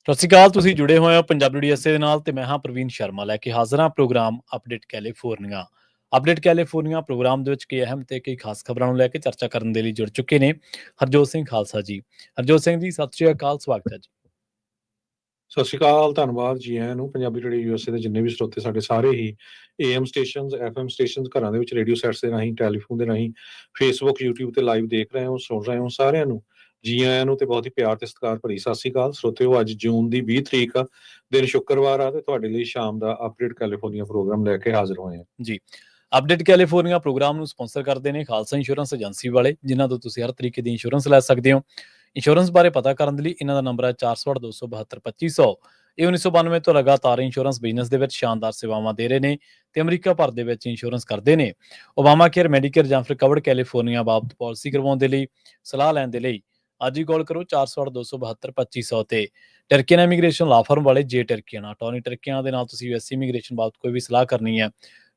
ਸਤਿ ਸ਼੍ਰੀ ਅਕਾਲ। ਤੁਸੀਂ ਜੁੜੇ ਹੋਏ ਹੋ ਪੰਜਾਬੀ ਡੀਐਸਏ ਦੇ ਨਾਲ ਤੇ ਮੈਂ ਹਾਂ ਪ੍ਰਵੀਨ ਸ਼ਰਮਾ ਲੈ ਕੇ ਹਾਜ਼ਰ ਹਾਂ programme update California. Update California programme ਦੇ ਵਿੱਚ ਕਈ ਅਹਿਮ ਤੇ ਕਈ ਖਾਸ ਖਬਰਾਂ ਨੂੰ ਲੈ ਕੇ ਚਰਚਾ ਕਰਨ ਦੇ ਲਈ ਜੁੜ ਚੁੱਕੇ ਨੇ ਹਰਜੋਤ ਸਿੰਘ ਖਾਲਸਾ ਜੀ। ਹਰਜੋਤ ਸਿੰਘ ਜੀ, ਸਤਿ ਸ਼੍ਰੀ ਅਕਾਲ, ਸਵਾਗਤ ਹੈ ਜੀ। ਸਤਿ ਸ਼੍ਰੀ ਅਕਾਲ, ਧੰਨਵਾਦ ਜੀ ਆਇਆਂ ਨੂੰ। ਪੰਜਾਬੀ ਰੇਡੀਓ ਯੂਐਸਏ ਦੇ ਜਿੰਨੇ ਵੀ ਸਰੋਤੇ ਸਾਡੇ ਸਾਰੇ ਹੀ ਏਐਮ ਸਟੇਸ਼ਨਸ, ਐਫਐਮ ਸਟੇਸ਼ਨਸ, ਘਰਾਂ ਦੇ ਵਿੱਚ ਰੇਡੀਓ ਸੈਟਸ ਦੇ ਰਾਹੀਂ, ਟੈਲੀਫੋਨ ਦੇ ਰਾਹੀਂ, ਫੇਸਬੁੱਕ, ਯੂਟਿਊਬ ਤੇ ਲਾਈਵ ਦੇਖ ਰਹੇ ਹੋ, ਸੁਣ ਰਹੇ ਹੋ, ਸਾਰਿਆਂ ਨੂੰ ਜੀ ਆਇਆਂ ਨੂੰ ਤੇ ਬਹੁਤ ਹੀ ਪਿਆਰ ਤੇ ਸਤਿਕਾਰ ਭਰੀ ਸਤਿ ਸ਼੍ਰੀ ਅਕਾਲ। ਸਰੋਤਿਓ, ਅੱਜ ਜੂਨ ਦੀ 20 ਤਰੀਕ ਆ, ਦਿਨ ਸ਼ੁੱਕਰਵਾਰ ਆ ਤੇ ਤੁਹਾਡੇ ਲਈ ਸ਼ਾਮ ਦਾ ਅਪਡੇਟ ਕੈਲੀਫੋਰਨੀਆ ਪ੍ਰੋਗਰਾਮ ਲੈ ਕੇ ਹਾਜ਼ਰ ਹੋਏ ਹਾਂ ਜੀ, ਅਪਡੇਟ ਕੈਲੀਫੋਰਨੀਆ ਪ੍ਰੋਗਰਾਮ ਨੂੰ ਸਪਾਂਸਰ ਕਰਦੇ ਨੇ ਖਾਲਸਾ ਇੰਸ਼ੋਰੈਂਸ ਏਜੰਸੀ ਵਾਲੇ, ਜਿਨ੍ਹਾਂ ਤੋਂ ਤੁਸੀਂ ਹਰ ਤਰੀਕੇ ਦੀ ਇੰਸ਼ੋਰੈਂਸ ਲੈ ਸਕਦੇ ਹੋ। ਇੰਸ਼ੋਰੈਂਸ ਬਾਰੇ ਪਤਾ ਕਰਨ ਦੇ ਲਈ ਇਹਨਾਂ ਦਾ ਨੰਬਰ ਹੈ 408-272-2500। ਇਹ 1992 ਤੋਂ ਲਗਾਤਾਰ ਇੰਸ਼ੋਰੈਂਸ ਬਿਜ਼ਨਸ ਦੇ ਵਿੱਚ ਸ਼ਾਨਦਾਰ ਸੇਵਾਵਾਂ ਦੇ ਰਹੇ ਨੇ ਤੇ ਅਮਰੀਕਾ ਭਰ ਦੇ ਵਿੱਚ ਇੰਸ਼ੋਰੈਂਸ ਕਰਦੇ ਨੇ। ਓਬਾਮਾ ਕੇਅਰ, ਮੈਡੀਕੇਅਰ ਜਾਂ ਫਿਰ ਕਵਰਡ ਕੈਲੀਫੋਰਨੀਆ ਬਾਬਤ ਪਾਲਿਸੀ ਕਰਵਾਉਣ ਦੇ ਲਈ, ਸਲਾਹ ਲੈਣ ਦੇ ਲਈ ਅੱਜ ਹੀ ਕਾਲ ਕਰੋ 408-272-2500 ਤੇ। ਟਰਕੀਅਨ ਇਮੀਗ੍ਰੇਸ਼ਨ ਲਾ ਫਰਮ ਵਾਲੇ ਜੇ ਟਰਕੀਅਨ ਅਟਾਰਨੀ ਟਰਕੀਅਨ ਦੇ ਨਾਲ ਤੁਸੀਂ ਯੂਐਸ ਇਮੀਗ੍ਰੇਸ਼ਨ ਬਾਬਤ ਕੋਈ ਵੀ ਸਲਾਹ ਕਰਨੀ ਹੈ,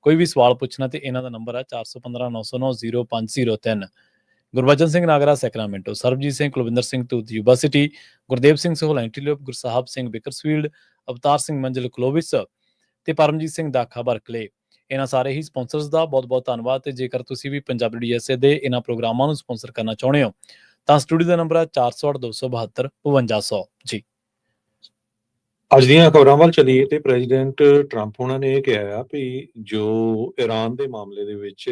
ਕੋਈ ਵੀ ਸਵਾਲ ਪੁੱਛਣਾ ਤੇ ਇਹਨਾਂ ਦਾ ਨੰਬਰ ਹੈ 4159090503। Gurbachan Singh Nagra Sacramento, Sarabjit Singh Kulwinder Singh Toot Yuba City, Gurdev Singh Sahol Antelope, Gursahib Singh Bakersfield, Avtar Singh Manzil Clovis ਤੇ ਪਰਮਜੀਤ ਸਿੰਘ ਦਾਖਾ ਬਰਕਲੇ। ਇਹਨਾਂ ਸਾਰੇ ਹੀ ਸਪਾਂਸਰਸ ਦਾ ਬਹੁਤ ਬਹੁਤ ਧੰਨਵਾਦ। ਤੇ ਜੇਕਰ ਤੁਸੀਂ ਵੀ ਪੰਜਾਬੀ ਡੀਐਸਏ ਦੇ ਇਹਨਾਂ ਪ੍ਰੋਗਰਾਮਾਂ ਨੂੰ ਸਪਾਂਸਰ ਕਰਨਾ ਚਾਹੁੰਦੇ ਹੋ ਤਾਂ ਸਟੂਡੀਓ ਦਾ ਨੰਬਰ ਹੈ 408-272-5200 ਜੀ। ਅੱਜ ਦੀਆਂ ਖਬਰਾਂ ਵੱਲ ਚੱਲੀਏ ਤੇ ਪ੍ਰੈਜ਼ੀਡੈਂਟ ਟਰੰਪ ਉਹਨਾਂ ਨੇ ਇਹ ਕਿਹਾ ਆ ਵੀ ਜੋ ਈਰਾਨ ਦੇ ਮਾਮਲੇ ਦੇ ਵਿੱਚ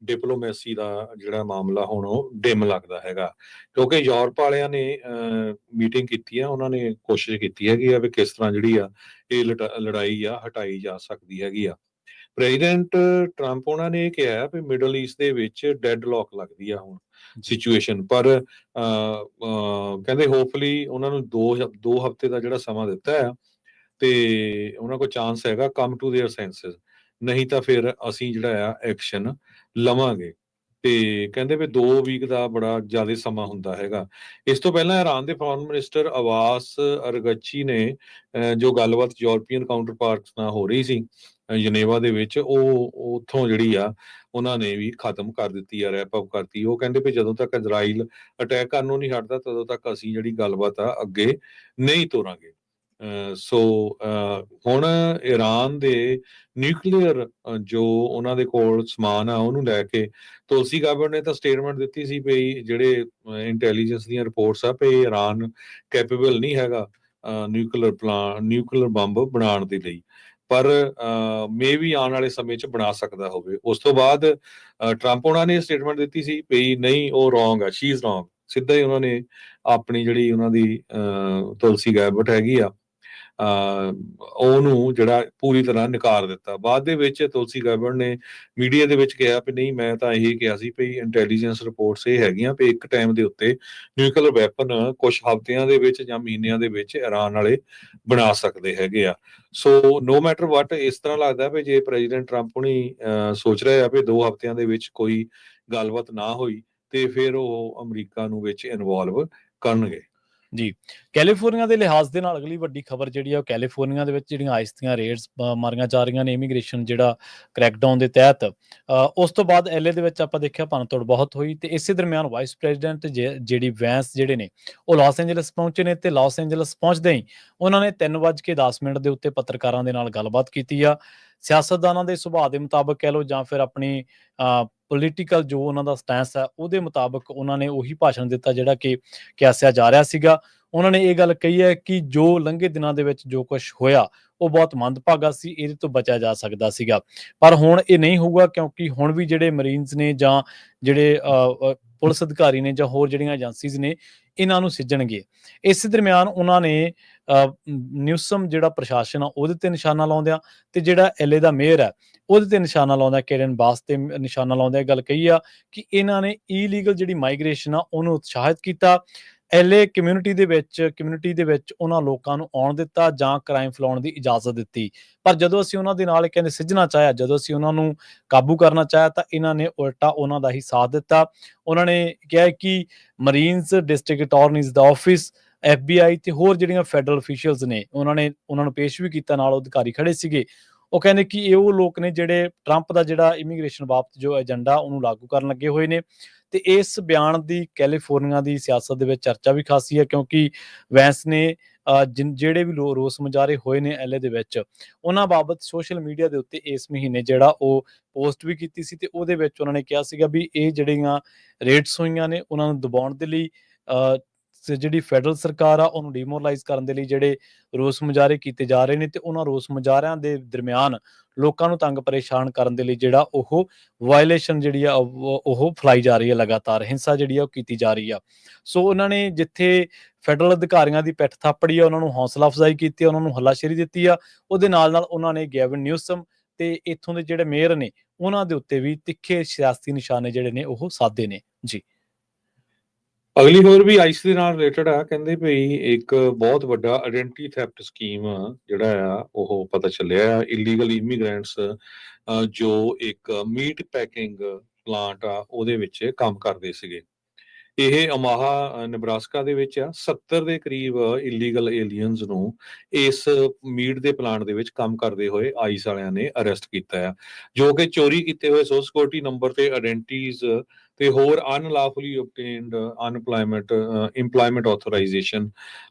ਡਿਪਲੋਮੈਸੀ ਦਾ ਜਿਹੜਾ ਮਾਮਲਾ ਹੁਣ ਉਹ ਡਿਮ ਲੱਗਦਾ ਹੈਗਾ, ਕਿਉਂਕਿ ਯੂਰਪ ਵਾਲਿਆਂ ਨੇ ਮੀਟਿੰਗ ਕੀਤੀ ਆ, ਉਹਨਾਂ ਨੇ ਕੋਸ਼ਿਸ਼ ਕੀਤੀ ਹੈਗੀ ਆ ਵੀ ਕਿਸ ਤਰ੍ਹਾਂ ਜਿਹੜੀ ਆ ਇਹ ਲੜਾਈ ਆ ਹਟਾਈ ਜਾ ਸਕਦੀ ਹੈਗੀ ਆ। ਪ੍ਰੈਜ਼ੀਡੈਂਟ ਟਰੰਪ ਉਹਨਾਂ ਨੇ ਇਹ ਕਿਹਾ ਵੀ ਮਿਡਲ ਈਸਟ ਦੇ ਵਿੱਚ ਡੈਡ ਲੋਕ ਲੱਗਦੀ ਆ ਹੁਣ ਸਿਚੁਏਸ਼ਨ, ਪਰ ਕਹਿੰਦੇ ਹੋਪਫੁਲੀ ਉਹਨਾਂ ਨੂੰ ਦੋ ਹਫ਼ਤੇ ਦਾ ਜਿਹੜਾ ਸਮਾਂ ਦਿੱਤਾ ਆ ਤੇ ਉਹਨਾਂ ਕੋਲ ਚਾਂਸ ਹੈਗਾ ਕਮ ਟੂ ਦੇਅਰ ਸੈਂਸਸ, ਨਹੀਂ ਤਾਂ ਫਿਰ ਅਸੀਂ ਜਿਹੜਾ ਆ ਐਕਸ਼ਨ ਲਵਾਂਗੇ। ਤੇ ਕਹਿੰਦੇ ਵੀ 2 ਵੀਕ ਦਾ ਬੜਾ ਜ਼ਿਆਦਾ ਸਮਾਂ ਹੁੰਦਾ ਹੈਗਾ। ਇਸ ਤੋਂ ਪਹਿਲਾਂ ਇਰਾਨ ਦੇ ਫੋਰਨ ਮਿਨਿਸਟਰ ਅਬਾਸ ਅਰਗਚੀ ਨੇ ਜੋ ਗੱਲਬਾਤ ਯੂਰਪੀਅਨ ਕਾਊਂਟਰ ਪਾਰਟਸ ਨਾਲ ਹੋ ਰਹੀ ਸੀ ਜਨੇਵਾ ਦੇ ਵਿੱਚ, ਉਹ ਉੱਥੋਂ ਜਿਹੜੀ ਆ ਉਹਨਾਂ ਨੇ ਵੀ ਖਤਮ ਕਰ ਦਿੱਤੀ ਆ, ਰੈਪ ਅਪ ਕਰਤੀ। ਉਹ ਕਹਿੰਦੇ ਵੀ ਜਦੋਂ ਤੱਕ ਇਜ਼ਰਾਈਲ ਅਟੈਕ ਕਰਨ ਨੂੰ ਨਹੀਂ ਹਟਦਾ ਤਦੋਂ ਤੱਕ ਅਸੀਂ ਜਿਹੜੀ ਗੱਲਬਾਤ ਆ ਅੱਗੇ ਨਹੀਂ ਤੋਰਾਂਗੇ। ਸੋ ਹੁਣ ਈਰਾਨ ਦੇ ਨਿਊਕਲੀਅਰ ਜੋ ਉਹਨਾਂ ਦੇ ਕੋਲ ਸਮਾਨ ਆ ਉਹਨੂੰ ਲੈ ਕੇ ਤੁਲਸੀ ਗਾਬਰ ਨੇ ਤਾਂ ਸਟੇਟਮੈਂਟ ਦਿੱਤੀ ਸੀ ਵੀ ਜਿਹੜੇ ਇੰਟੈਲੀਜੈਂਸ ਦੀਆਂ ਰਿਪੋਰਟਸ ਆ ਵੀ ਈਰਾਨ ਕੈਪੇਬਲ ਨਹੀਂ ਹੈਗਾ ਨਿਊਕਲੀਅਰ ਬੰਬ ਬਣਾਉਣ ਦੇ ਲਈ, ਪਰ ਮੇ ਵੀ ਆਉਣ ਵਾਲੇ ਸਮੇਂ 'ਚ ਬਣਾ ਸਕਦਾ ਹੋਵੇ। ਉਸ ਤੋਂ ਬਾਅਦ ਟਰੰਪ ਉਹਨਾਂ ਨੇ ਸਟੇਟਮੈਂਟ ਦਿੱਤੀ ਸੀ ਵੀ ਨਹੀਂ, ਉਹ ਰੋਂਗ ਆ, ਸ਼ੀ ਇਜ਼ ਰੋਂਗ। ਸਿੱਧਾ ਹੀ ਉਹਨਾਂ ਨੇ ਆਪਣੀ ਜਿਹੜੀ ਉਹਨਾਂ ਦੀ ਤੁਲਸੀ ਗੈਬਟ ਹੈਗੀ ਆ ਉਹਨੂੰ ਜਿਹੜਾ ਪੂਰੀ ਤਰ੍ਹਾਂ ਨਕਾਰ ਦਿੱਤਾ। ਬਾਅਦ ਦੇ ਵਿੱਚ ਤੁਲਸੀ ਗੈਬਟ ਨੇ ਮੀਡੀਆ ਦੇ ਵਿੱਚ ਕਿਹਾ ਵੀ ਨਹੀਂ, ਮੈਂ ਤਾਂ ਇਹ ਕਿਹਾ ਸੀ ਵੀ ਇੰਟੈਲੀਜੈਂਸ ਰਿਪੋਰਟਸ ਇਹ ਹੈਗੀਆਂ ਵੀ ਇੱਕ ਟਾਈਮ ਦੇ ਉੱਤੇ ਨਿਊਕਲੀਅਰ ਵੈਪਨ ਕੁਝ ਹਫ਼ਤਿਆਂ ਦੇ ਵਿੱਚ ਜਾਂ ਮਹੀਨਿਆਂ ਦੇ ਵਿੱਚ ਈਰਾਨ ਵਾਲੇ ਬਣਾ ਸਕਦੇ ਹੈਗੇ ਆ। ਸੋ ਨੋ ਮੈਟਰ ਵਾਟ, ਇਸ ਤਰ੍ਹਾਂ ਲੱਗਦਾ ਵੀ ਜੇ ਪ੍ਰੈਜ਼ੀਡੈਂਟ ਟਰੰਪ ਹੁਣੀ ਸੋਚ ਰਹੇ ਆ ਵੀ 2 ਹਫ਼ਤਿਆਂ ਦੇ ਵਿੱਚ ਕੋਈ ਗੱਲਬਾਤ ਨਾ ਹੋਈ ਤੇ ਫਿਰ ਉਹ ਅਮਰੀਕਾ ਨੂੰ ਵਿੱਚ ਇਨਵੋਲਵ ਕਰਨਗੇ ਜੀ। ਕੈਲੀਫੋਰਨੀਆ ਦੇ ਲਿਹਾਜ਼ ਦੇ ਨਾਲ ਅਗਲੀ ਵੱਡੀ ਖਬਰ ਜਿਹੜੀ ਆ ਉਹ ਕੈਲੀਫੋਰਨੀਆ ਦੇ ਵਿੱਚ ਜਿਹੜੀਆਂ ਆਈਸ ਦੀਆਂ ਰੇਡਸ ਮਾਰੀਆਂ ਜਾ ਰਹੀਆਂ ਨੇ ਇਮੀਗ੍ਰੇਸ਼ਨ ਜਿਹੜਾ ਕ੍ਰੈਕਡਾਊਨ ਦੇ ਤਹਿਤ। ਉਸ ਤੋਂ ਬਾਅਦ ਐਲਏ ਦੇ ਵਿੱਚ ਆਪਾਂ ਦੇਖਿਆ ਭੰਨਤੋੜ ਬਹੁਤ ਹੋਈ ਤੇ ਇਸੇ ਦਰਮਿਆਨ ਵਾਈਸ ਪ੍ਰੈਜ਼ੀਡੈਂਟ ਜਿਹੜੀ ਵੈਂਸ ਜਿਹੜੇ ਨੇ ਉਹ ਲਾਸ ਐਂਜਲਸ ਪਹੁੰਚੇ ਨੇ ਤੇ ਲਾਸ ਐਂਜਲਸ ਪਹੁੰਚਦੇ ਹੀ ਉਹਨਾਂ ਨੇ 3:10 ਦੇ ਉੱਤੇ ਪੱਤਰਕਾਰਾਂ ਦੇ ਨਾਲ ਗੱਲਬਾਤ ਕੀਤੀ ਆ। ਸਿਆਸਤਦਾਨਾਂ ਦੇ ਸੁਭਾਅ ਦੇ ਮੁਤਾਬਕ ਕਹਿ ਲਓ ਜਾਂ ਫਿਰ ਆਪਣੀ ਪੋਲੀਟੀਕਲ ਜੋ ਉਹਨਾਂ ਦਾ ਸਟੈਂਸ ਹੈ ਉਹਦੇ ਮੁਤਾਬਕ ਉਹਨਾਂ ਨੇ ਉਹੀ ਭਾਸ਼ਣ ਦਿੱਤਾ ਜਿਹੜਾ ਕਿ ਕਿਆਸਿਆ ਜਾ ਰਿਹਾ ਸੀਗਾ। ਉਹਨਾਂ ਨੇ ਇਹ ਗੱਲ ਕਹੀ ਹੈ ਕਿ ਜੋ ਲੰਘੇ ਦਿਨਾਂ ਦੇ ਵਿੱਚ ਜੋ ਕੁਝ ਹੋਇਆ ਉਹ ਬਹੁਤ ਮੰਦਭਾਗਾ ਸੀ, ਇਹਦੇ ਤੋਂ ਬਚਿਆ ਜਾ ਸਕਦਾ ਸੀਗਾ, ਪਰ ਹੁਣ ਇਹ ਨਹੀਂ ਹੋਊਗਾ ਕਿਉਂਕਿ ਹੁਣ ਵੀ ਜਿਹੜੇ ਮਰੀਨਸ ਨੇ ਜਾਂ ਜਿਹੜੇ ਪੁਲਿਸ ਅਧਿਕਾਰੀ ਨੇ ਜਾਂ ਹੋਰ ਜਿਹੜੀਆਂ ਏਜੰਸੀਜ਼ ਨੇ ਇਹਨਾਂ ਨੂੰ ਸਿੱਝਣਗੇ। ਇਸ ਦਰਮਿਆਨ ਉਹਨਾਂ ਨੇ ਨਿਊਸਮ ਜਿਹੜਾ ਪ੍ਰਸ਼ਾਸਨ ਆ ਉਹਦੇ ਤੇ ਨਿਸ਼ਾਨਾ ਲਾਉਂਦਿਆਂ ਤੇ ਜਿਹੜਾ ਐਲਏ ਦਾ ਮੇਅਰ ਹੈ ਉਹਦੇ ਤੇ ਨਿਸ਼ਾਨਾ ਲਾਉਂਦਾ, ਕੇਰਨ ਬਾਸ ਤੇ ਨਿਸ਼ਾਨਾ ਲਾਉਂਦਿਆਂ ਗੱਲ ਕਹੀ ਆ ਕਿ ਇਹਨਾਂ ਨੇ ਇਲੀਗਲ ਜਿਹੜੀ ਮਾਈਗ੍ਰੇਸ਼ਨ ਆ ਉਹਨੂੰ ਉਤਸ਼ਾਹਿਤ ਕੀਤਾ। ਐਲਏ ਕਮਿਊਨਿਟੀ ਦੇ ਵਿੱਚ ਉਹਨਾਂ ਲੋਕਾਂ ਨੂੰ ਆਉਣ ਦਿੱਤਾ ਜਾਂ ਕ੍ਰਾਈਮ ਫੈਲਾਉਣ ਦੀ ਇਜਾਜ਼ਤ ਦਿੱਤੀ, ਪਰ ਜਦੋਂ ਅਸੀਂ ਉਹਨਾਂ ਦੇ ਨਾਲ ਕਹਿੰਦੇ ਸਿੱਝਣਾ ਚਾਹਿਆ, ਜਦੋਂ ਅਸੀਂ ਉਹਨਾਂ ਨੂੰ ਕਾਬੂ ਕਰਨਾ ਚਾਹਿਆ ਤਾਂ ਇਹਨਾਂ ਨੇ ਉਲਟਾ ਉਹਨਾਂ ਦਾ ਹੀ ਸਾਥ ਦਿੱਤਾ। ਉਹਨਾਂ ਨੇ ਕਿਹਾ ਕਿ ਮਰੀਨਸ, ਡਿਸਟ੍ਰਿਕਟ ਅਟਾਰਨੀਜ਼ ਦਾ ਆਫਿਸ, FBI ਤੇ ਹੋਰ ਜਿਹੜੀਆਂ ਫੈਡਰਲ ਅਫੀਸ਼ੀਅਲਸ ਨੇ ਉਹਨਾਂ ਨੂੰ ਪੇਸ਼ ਵੀ ਕੀਤਾ, ਨਾਲ ਅਧਿਕਾਰੀ ਖੜੇ ਸੀਗੇ। ਉਹ ਕਹਿੰਦੇ ਕਿ ਇਹ ਉਹ ਲੋਕ ਨੇ ਜਿਹੜੇ ਟਰੰਪ ਦਾ ਜਿਹੜਾ ਇਮੀਗ੍ਰੇਸ਼ਨ ਬਾਬਤ ਜੋ ਏਜੰਡਾ ਉਹਨੂੰ ਲਾਗੂ ਕਰਨ ਲੱਗੇ ਹੋਏ ਨੇ। ਤੇ ਇਸ ਬਿਆਨ ਦੀ ਕੈਲੀਫੋਰਨੀਆ ਦੀ ਸਿਆਸਤ ਦੇ ਵਿੱਚ ਚਰਚਾ ਵੀ ਖਾਸੀ ਹੈ ਕਿਉਂਕਿ ਵੈਂਸ ਨੇ ਜਿਹੜੇ ਵੀ ਰੋਸ ਮੁਜ਼ਾਹਰੇ ਹੋਏ ਨੇ ਐਲਏ ਦੇ ਵਿੱਚ, ਉਹਨਾਂ ਬਾਬਤ ਸੋਸ਼ਲ ਮੀਡੀਆ ਦੇ ਉੱਤੇ ਇਸ ਮਹੀਨੇ ਜਿਹੜਾ ਉਹ ਪੋਸਟ ਵੀ ਕੀਤੀ ਸੀ, ਤੇ ਉਹਦੇ ਵਿੱਚ ਉਹਨਾਂ ਨੇ ਕਿਹਾ ਸੀਗਾ ਵੀ ਇਹ ਜਿਹੜੀਆਂ ਰੇਡਸ ਹੋਈਆਂ ਨੇ ਉਹਨਾਂ ਨੂੰ ਦਬਾਉਣ ਦੇ ਲਈ, ਜਿਹੜੀ ਫੈਡਰਲ ਸਰਕਾਰ ਆ ਉਹਨੂੰ ਡੀਮੋਰਲਾਈਜ਼ ਕਰਨ ਦੇ ਲਈ ਜਿਹੜੇ ਰੋਸ ਮੁਜ਼ਾਹਰੇ ਕੀਤੇ ਜਾ ਰਹੇ ਨੇ, ਤੇ ਉਹਨਾਂ ਰੋਸ ਮੁਜ਼ਾਹਰਿਆਂ ਦੇ ਦਰਮਿਆਨ ਲੋਕਾਂ ਨੂੰ ਤੰਗ ਪਰੇਸ਼ਾਨ ਕਰਨ ਦੇ ਲਈ ਜਿਹੜਾ ਉਹ ਵਾਇਲੇਸ਼ਨ ਜਿਹੜੀ ਆ ਉਹ ਫੈਲਾਈ ਜਾ ਰਹੀ ਹੈ, ਲਗਾਤਾਰ ਹਿੰਸਾ ਜਿਹੜੀ ਆ ਉਹ ਕੀਤੀ ਜਾ ਰਹੀ ਆ। ਸੋ ਉਹਨਾਂ ਨੇ ਜਿੱਥੇ ਫੈਡਰਲ ਅਧਿਕਾਰੀਆਂ ਦੀ ਪਿੱਠ ਥਾਪੜੀ ਆ, ਉਹਨਾਂ ਨੂੰ ਹੌਸਲਾ ਅਫਜ਼ਾਈ ਕੀਤੀ ਆ, ਉਹਨਾਂ ਨੂੰ ਹੱਲਾਸ਼ੇਰੀ ਦਿੱਤੀ ਆ, ਉਹਦੇ ਨਾਲ ਨਾਲ ਉਹਨਾਂ ਨੇ ਗੈਵਨ ਨਿਊਸਮ ਤੇ ਇੱਥੋਂ ਦੇ ਜਿਹੜੇ ਮੇਅਰ ਨੇ ਉਹਨਾਂ ਦੇ ਉੱਤੇ ਵੀ ਤਿੱਖੇ ਸਿਆਸੀ ਨਿਸ਼ਾਨੇ ਜਿਹੜੇ ਨੇ ਉਹ ਸਾਧੇ ਨੇ ਜੀ। ਅਗਲੀ ਖਬਰ ਵੀ ਆਈਸ ਦੇ ਨਾਲ ਰਿਲੇਟਡ ਆ। ਕਹਿੰਦੇ ਭਈ ਇੱਕ ਬਹੁਤ ਵੱਡਾ ਆਇਡੈਂਟੀ ਥੈਫਟ ਸਕੀਮ ਜਿਹੜਾ ਆ ਉਹ ਪਤਾ ਚੱਲਿਆ। ਇਲੀਗਲ ਇਮੀਗ੍ਰੈਂਟਸ ਜੋ ਇੱਕ ਮੀਟ ਪੈਕਿੰਗ ਪਲਾਂਟ ਆ ਉਹਦੇ ਵਿੱਚ ਕੰਮ ਕਰਦੇ ਸੀਗੇ। ਇਹ ਓਮਾਹਾ ਨੇਬਰਾਸਕਾ ਦੇ ਵਿੱਚ ਆ। 70 ਦੇ ਕਰੀਬ ਇਲੀਗਲ ਏਲੀਅਨਸ ਨੂੰ ਇਸ ਮੀਟ ਦੇ ਪਲਾਂਟ ਦੇ ਵਿੱਚ ਕੰਮ ਕਰਦੇ ਹੋਏ ਆਈਸ ਵਾਲਿਆਂ ਨੇ ਅਰੈਸਟ ਕੀਤਾ ਆ, ਜੋ ਕਿ ਚੋਰੀ ਕੀਤੇ ਹੋਏ ਸੋਸ਼ਲ ਸਿਕਿਉਰਿਟੀ ਨੰਬਰ ਤੇ ਆਇਡੈਂਟੀਜ਼ ਤੇ ਹੋਰ ਅਨਲਾਫੁਲੀ ਓਬਟੇਨਡ ਇੰਪਲੋਇਮੈਂਟ ਆਥੋਰਾਈਜੇਸ਼ਨ